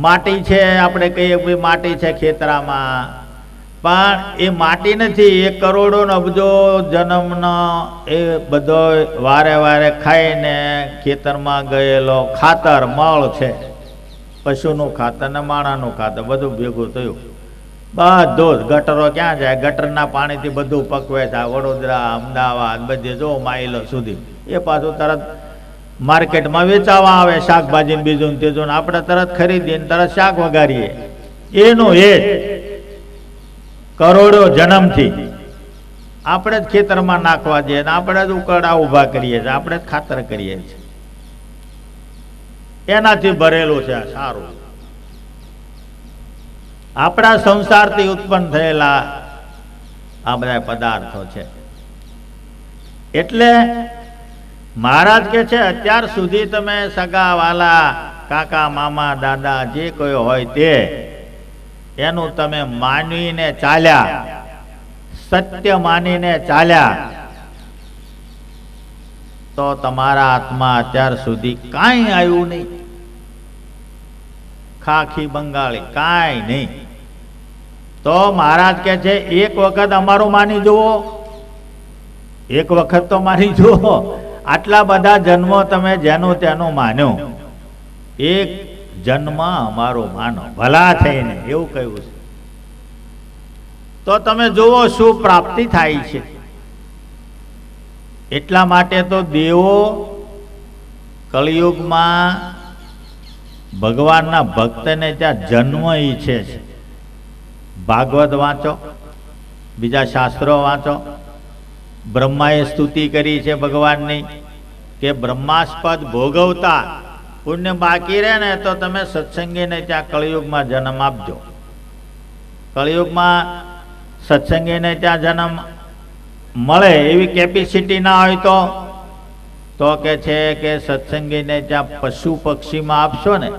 માટી છે, આપણે કહીએ ભાઈ માટી છે ખેતરામાં, પણ એ માટી નથી. એ કરોડો ને અબજો જન્મનો એ બધો વારે વારે ખાઈને ખેતરમાં ગયેલો ખાતર મળ છે. પશુનું ખાતર ને માણાનું ખાતર બધું ભેગું થયું. બધું જ ગટરો ક્યાં જાય, ગટરના પાણીથી બધું પકવે છે. વડોદરા અમદાવાદ બધે જો માઇલો સુધી. એ પાછું તરત માર્કેટમાં વેચાવા આવે શાકભાજી બીજું ત્રીજું, આપણે તરત ખરીદીને તરત શાક વગાડીએ. એનું એ કરોડો જન્મથી આપણે જ ખેતરમાં નાખવા જઈએ, આપણે જ ઉકરડા ઊભા કરીએ છીએ, આપણે જ ખાતર કરીએ છીએ. એનાથી ભરેલું છે સારું. આપણા સંસારથી ઉત્પન્ન થયેલા આ બધા પદાર્થો છે. એટલે મહારાજ કે છે અત્યાર સુધી તમે સગા વાલા કાકા મામા દાદા જે કોઈ હોય તે એનું તમે માનીને ચાલ્યા, સત્ય માનીને ચાલ્યા, તો તમારા હાથમાં અત્યાર સુધી કાંઈ આવ્યું નહીં. ખાખી બંગાળી કાંઈ નહીં. તો મહારાજ કે છે એક વખત અમારું માની જુઓ, એક વખત તો માની જુઓ. આટલા બધા જન્મો તમે જેનું તેનું માન્યું, એક જન્મ અમારું માનો ભલા થઈને, એવું કહ્યું છે. તો તમે જુઓ શું પ્રાપ્તિ થાય છે. એટલા માટે તો દેવો કળિયુગમાં ભગવાનના ભક્તને ત્યાં જન્મ ઈચ્છે છે. ભાગવત વાંચો, બીજા શાસ્ત્રો વાંચો. બ્રહ્માએ સ્તુતિ કરી છે ભગવાનની કે બ્રહ્માસ્પદ ભોગવતા પુણ્ય બાકી રહે ને તો તમે સત્સંગીને ત્યાં કળિયુગમાં જન્મ આપજો. કળિયુગમાં સત્સંગીને ત્યાં જન્મ મળે એવી કેપેસિટી ના હોય તો કે છે કે સત્સંગીને ત્યાં પશુ પક્ષીમાં આપશો ને,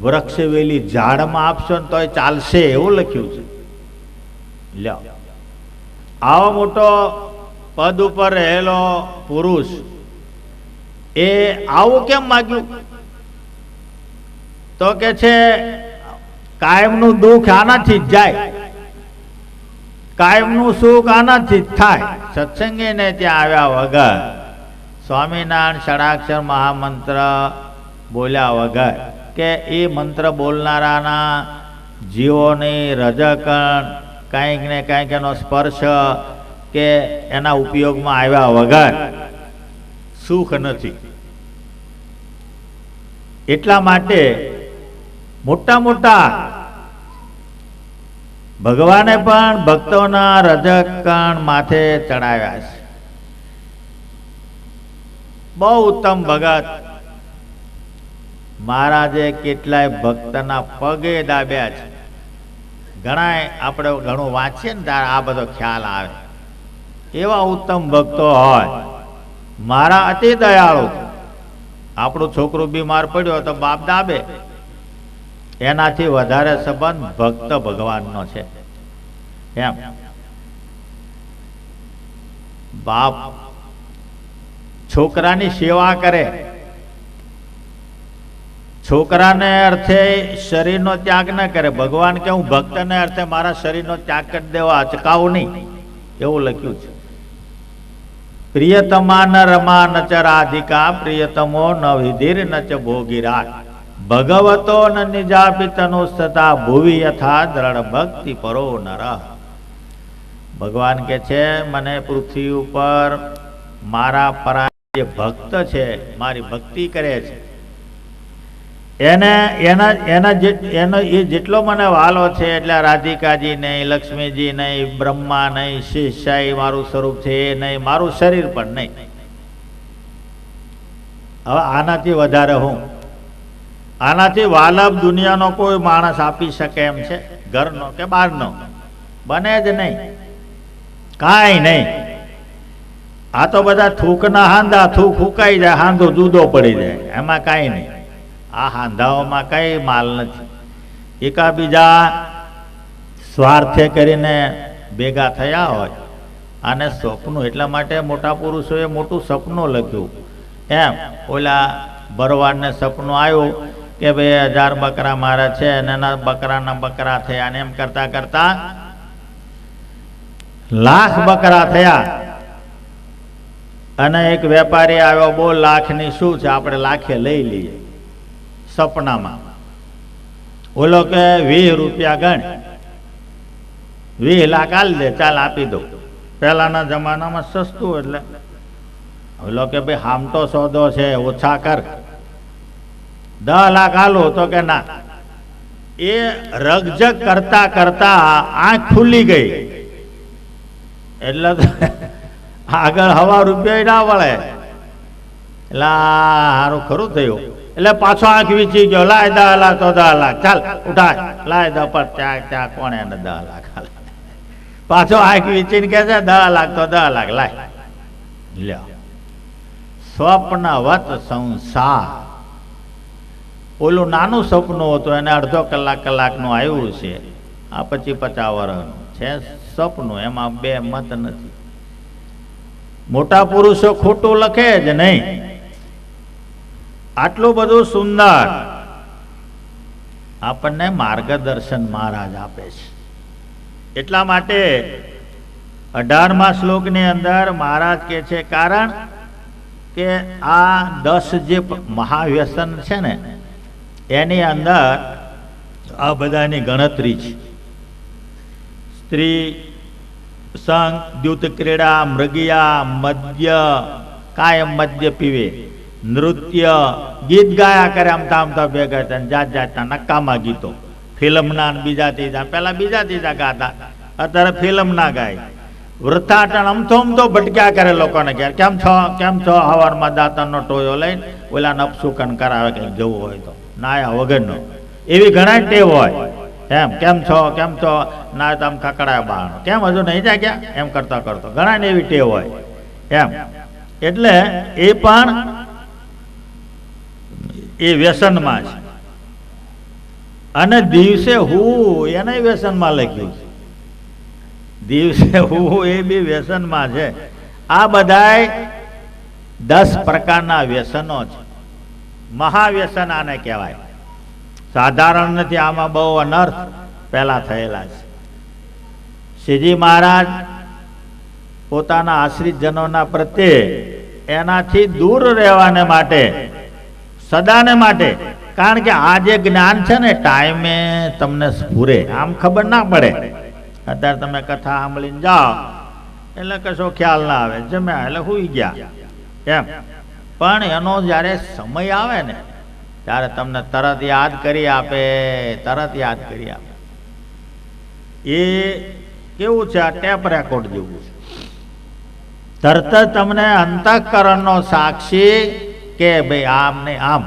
વૃક્ષ વેલી ઝાડમાં આપશો ને તો એ ચાલશે, એવું લખ્યું છે. લ્યો, આવો મોટો પદ ઉપર રહેલો પુરુષ એ આવું કેમ માગ્યું? તો કે છે કાયમનું દુઃખ આનાથી જ જાય, કાયમનું સુખ આનાથી જ થાય. સત્સંગીને ત્યાં આવ્યા વગર, સ્વામિનારાયણ ષડાક્ષર મહામંત્ર બોલ્યા વગર, કે એ મંત્ર બોલનારાના જીવોની રજકણ કંઈક ને કંઈક એનો સ્પર્શ કે એના ઉપયોગમાં આવ્યા વગર સુખ નથી. એટલા માટે મોટા મોટા ભગવાને પણ ભક્તોના રજકણ માથે ચડાવ્યા છે. બહુ ઉત્તમ ભગત મહારાજે કેટલાય ભક્તના પગે દાબ્યા છે. ઘણાય આપણે ઘણું વાંચીએ ને ત્યારે આ બધો ખ્યાલ આવે. એવા ઉત્તમ ભક્તો હોય. મારા અતિ દયાળુ. આપણું છોકરું બીમાર પડ્યો તો બાપ દાબે. એનાથી વધારે સંબંધ ભક્ત ભગવાનનો છે. એમ બાપ છોકરાની સેવા કરે. છોકરાને અર્થે શરીરનો ત્યાગ ન કરે. ભગવાન કે હું ભક્તને અર્થે મારા શરીરનો ત્યાગ કરી દેવા અચકાવું નહીં, એવું લખ્યું છે. પ્રિયતમા ન રમા ન ચ રાધિકા, પ્રિયતમો ન વિધિર ન ચ ભોગીરા, ભગવતો ન નિજાપિતનો સતા, ભુવી યથા દ્રઢ ભક્તિ પરો નર. ભગવાન કે છે મને પૃથ્વી ઉપર મારા પરાય જે ભક્ત છે, મારી ભક્તિ કરે છે, એનો એ જેટલો મને વાલો છે, એટલે રાધિકાજી નહીં, લક્ષ્મીજી નહીં, બ્રહ્મા નહીં, શેષશાહી મારું સ્વરૂપ છે એ નહીં, મારું શરીર પણ નહીં. હવે આનાથી વધારે હું, આનાથી વાલબ દુનિયાનો કોઈ માણસ આપી શકે એમ છે? ઘરનો કે બહારનો? બને જ નહીં, કાંઈ નહીં. આ તો બધા થૂકના હાંધા, થૂક ફૂંકાઈ જાય, હાંધો જુદો પડી જાય, એમાં કાંઈ નહીં. આ હાંધાઓમાં કઈ માલ નથી. એકાબીજા સ્વાર્થે કરીને ભેગા થયા હોય. અને સપનું, એટલા માટે મોટા પુરુષોએ મોટું સપનું લખ્યું. એમ ઓલા ભરવાડને સપનું આવ્યું કે ભાઈ 1000 બકરા મારે છે અને એના બકરાના બકરા થયા, અને એમ કરતા કરતા 1,00,000 બકરા થયા. અને એક વેપારી આવ્યો, બહુ લાખની શું છે, આપણે લાખે લઈ લઈએ. સપનામાં ઓલો કે 20 રૂપિયા ગણ, 20 લાખ આલ દે, ચાલ આપી દો. પહેલાના જમાનામાં સસ્તું, એટલે ઓલો કે ભાઈ હામટો સોદો છે, ઓછા કર, 10 લાખ આલો. તો કે ના. એ રગજગ કરતા કરતા આંખ ખુલી ગઈ, એટલે આગળ 1,000 રૂપિયા ના વળે. એટલે સારું ખરું થયું. એટલે પાછો આંખ વીચી ગયો, લાય 10 લાખ તો 10 લાખ, ચાલ ઉઠાય, લાય 10 પર ત્યાં કોણે એને 10 લાખ. પાછો આંખ વીચીને કે છે 10 લાખ તો 10 લાખ, લાય લ્યો. સ્વપ્નવત સંસાર. ઓલું નાનું સપનું હતું, એને અડધો કલાકનું આવ્યું છે. આ 50 વર્ષનું છે સપનું, એમાં બે મત નથી. મોટા પુરુષો ખોટું લખે જ નહીં. આટલું બધું સુંદર આપણને માર્ગદર્શન મહારાજ આપે છે. એટલા માટે 18મા શ્લોકની અંદર મહારાજ કહે છે, કારણ કે આ 10 જે મહાવ્યસન છે ને, એની અંદર આ બધાની ગણતરી છે. સ્ત્રી, સંગ, દ્યુત ક્રીડા, મૃગિયા, મદ્ય, કાયમ મદ્ય પીવે, નૃત્ય, ગીત ગાયા કરે, આમતા ભેગા થઈને જાત જાતના નકામા ગીતો, ફિલ્મના બીજા ત્રીજા, પેલા બીજા ત્રીજા ગાતા, અત્યારે ફિલ્મ ના ગાય. વૃથાટણ અમથો ભટક્યા કરે લોકોને, ઘેર કેમ છો હવારમાં દાંતણનો ટોયો લઈને ઓલા અપસુકન કરાવે, કંઈક જવું હોય તો નાયા વગરનો. એવી ઘણા ટેવ હોય. એમ કેમ છો ના તો આમ કકડાય બાણ, કેમ હજુ નહીં જાગ્યા, એમ કરતો ઘણા ને એવી ટેવ હોય. એમ એટલે એ પણ એ વ્યસનમાં છે. અને દિવસે હું એને વ્યસનમાં લખ્યું છે. દિવસે હું એ બી વ્યસનમાં છે. આ બધાય 10 પ્રકારના વ્યસનો છે. મહાવ્યસન આને કહેવાય. સાધારણ નથી, આમાં બહુ અનર્થ પહેલા થયેલા છે. શ્રીજી મહારાજ પોતાના આશ્રિત જનોના પ્રત્યે એનાથી દૂર રહેવાને માટે, સદાને માટે, કારણ કે આ જે જ્ઞાન છે ને, ટાઈમે તમને સ્ફુરે, આમ ખબર ના પડે. અત્યારે તમે કથા સાંભળીને જાઓ એટલે કશો ખ્યાલ ના આવે, જમ્યા એટલે સુઈ ગયા એમ. પણ એનો જ્યારે સમય આવે ને, ત્યારે તમને તરત યાદ કરી આપે. એ કેવું છે, આ ટેપ રેકોર્ડ જેવું છે. તરત જ તમને અંતઃકરણનો સાક્ષી કે ભાઈ આમ ને આમ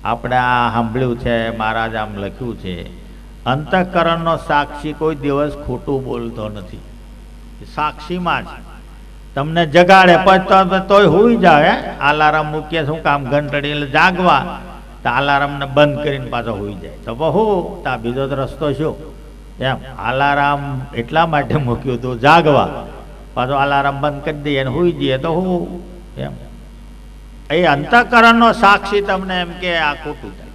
આપણે આ સાંભળ્યું છે, મહારાજ આમ લખ્યું છે, અંતઃકરણનો સાક્ષી કોઈ દિવસ ખોટું બોલતો નથી. સાક્ષીમાં જ તમને જગાડે પછી તોય હુઈ જાય. અલાર્મ મૂકીએ શું કામ ઘંટડી એટલે જાગવા, તો અલાર્મને બંધ કરીને પાછો હુઈ જાય તો બહુ તા બીજો તો રસ્તો શું? એમ અલાર્મ એટલા માટે મૂક્યું હતું જાગવા, પાછો અલાર્મ બંધ કરી દઈએ અને હુઈ જઈએ તો હું એમ. એ અંતઃકરણનો સાક્ષી તમને એમ કે આ ખોટું થાય.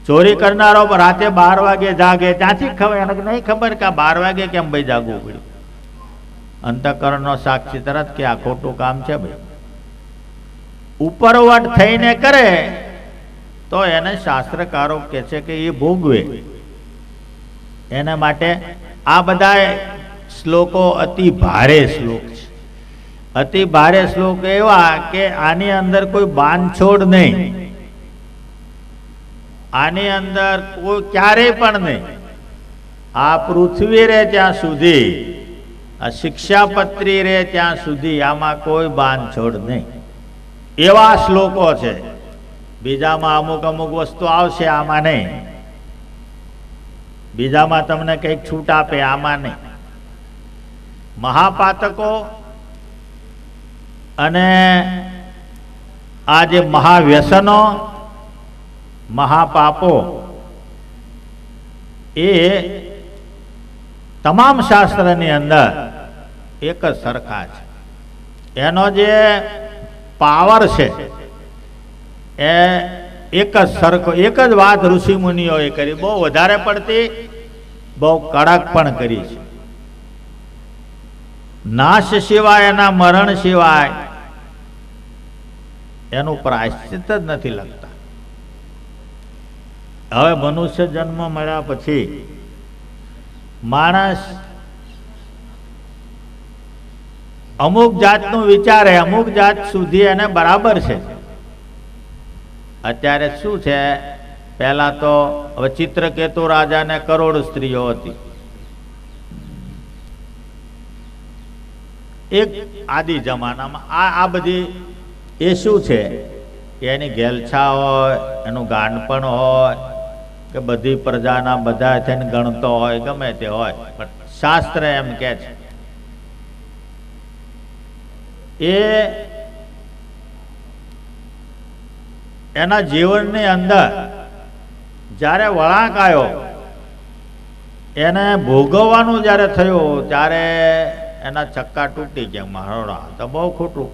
ચોરી કરનારો રાતે 12 વાગે જાગે, ત્યાંથી ખબર એને નહીં ખબર કે આ 12 વાગે કેમ ભાઈ જાગવું પડ્યું. અંતઃકરણનો સાક્ષી તરત કે આ ખોટું કામ છે ભાઈ. ઉપરવટ થઈને કરે તો એને શાસ્ત્રકારો કહે છે કે એ ભોગવે. એના માટે આ બધા શ્લોકો અતિ ભારે શ્લોક છે. અતિ ભારે શ્લોક એવા કે આની અંદર કોઈ બાંધછોડ નહીં, આની અંદર કોઈ ક્યારેય પણ નહીં. આ પૃથ્વી રે ત્યાં સુધી, આ શિક્ષાપત્રી રે ત્યાં સુધી આમાં કોઈ બાંધછોડ નહીં. એવા શ્લોકો છે. બીજામાં અમુક અમુક વસ્તુ આવશે, આમાં નહીં. બીજામાં તમને કંઈક છૂટ આપે, આમાં નહીં. મહાપાતકો અને આ જે મહાવ્યસનો, મહાપાપો એ તમામ શાસ્ત્રની અંદર એક જ સરખા છે. એનો જે પાવર છે એ એક જ સરખો, એક જ વાત ઋષિ મુનિઓએ કરી. બહુ વધારે પડતી, બહુ કડક પણ કરી છે. નાશ સિવાય, એના મરણ સિવાય એનું પ્રાયશ્ચિત જ નથી લખતા. હવે મનુષ્ય જન્મ મળ્યા પછી માણસ અમુક જાતનું વિચારે, અમુક જાત સુધી એને બરાબર છે. અત્યારે શું છે, પહેલા તો હવે ચિત્રકેતુ રાજાને કરોડ સ્ત્રીઓ હતી. એક આદિ જમાનામાં આ બધી એ શું છે કે એની ઘેલછા હોય, એનું ગાંડપણ હોય, કે બધી પ્રજાના બધા થઈને ગણતો હોય, ગમે તે હોય, પણ શાસ્ત્ર એમ કે છે એ એના જીવનની અંદર જ્યારે વળાંક આવ્યો, એને ભોગવવાનું જ્યારે થયું, ત્યારે એના ચક્કા તૂટી ગયા. મારોડા તો બહુ ખોટું.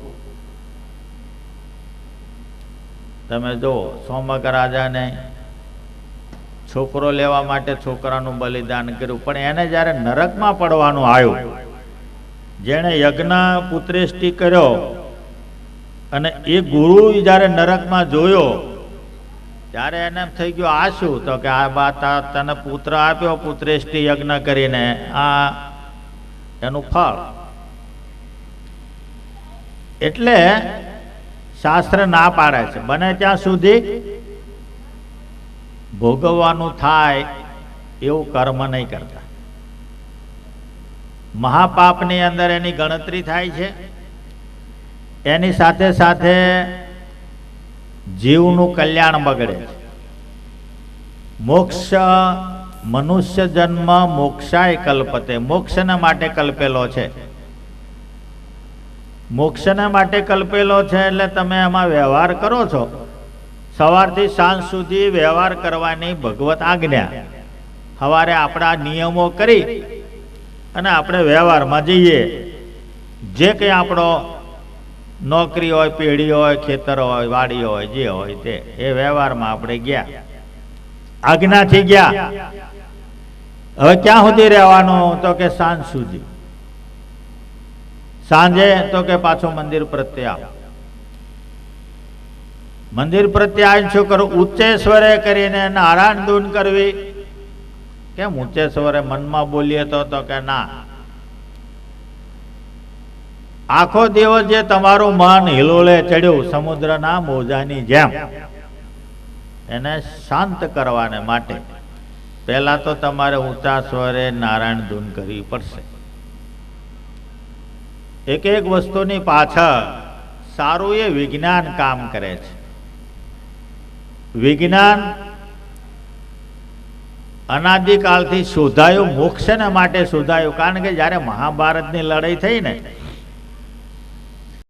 તમે જો સોમક રાજાને છોકરો લેવા માટે છોકરાનું બલિદાન કર્યું, પણ એને જ્યારે નરકમાં પડવાનું આવ્યું, જેણે યજ્ઞ પુત્રેષ્ટિ કર્યો અને એ ગુરુ જ્યારે નરકમાં જોયો, ત્યારે એને એમ થઈ ગયું આ શું? તો કે આ વાત તને પુત્ર આપ્યો પુત્રેષ્ટિ યજ્ઞ કરીને, આ એનું ફળ. એટલે શાસ્ત્ર ના પાડે છે બને ત્યાં સુધી ભોગવવાનું થાય એવું કર્મ નહીં કરતા. મહાપાપની અંદર એની ગણતરી થાય છે. એની સાથે સાથે જીવનું કલ્યાણ બગડે છે. મોક્ષ, મનુષ્ય જન્મ મોક્ષાય કલ્પતે, મોક્ષના માટે કલ્પેલો છે. મોક્ષના માટે કલ્પેલો છે એટલે તમે એમાં વ્યવહાર કરો છો. સવારથી સાંજ સુધી વ્યવહાર કરવાની ભગવત આજ્ઞા. સવારે આપણા નિયમો કરી અને આપણે વ્યવહારમાં જઈએ. જે કંઈ આપણો નોકરી હોય, પેઢી હોય, ખેતર હોય, વાડી હોય, જે હોય તે એ વ્યવહારમાં આપણે ગયા, આજ્ઞાથી ગયા. હવે ક્યાં સુધી રહેવાનું? તો કે સાંજ સુધી. સાંજે તો કે પાછો મંદિર પ્રત્યે આવો. મંદિર પ્રત્યે આવીને શું કરું? ઊંચે સ્વરે કરીને નારાયણ ધૂન કરવી. કેમ ઊંચે સ્વરે મનમાં બોલીએ તો કે ના, આખો દિવસ જે તમારું મન હિલોળે ચડ્યું સમુદ્રના મોજાની જેમ, એને શાંત કરવાને માટે પહેલા તો તમારે ઊંચા સ્વરે નારાયણ ધૂન કરવી પડશે. એક એક વસ્તુની પાછળ સારું એ વિજ્ઞાન કામ કરે છે. વિજ્ઞાન અનાદિકાળથી શોધાયું મોક્ષને માટે શોધાયું. કારણ કે જ્યારે મહાભારતની લડાઈ થઈ ને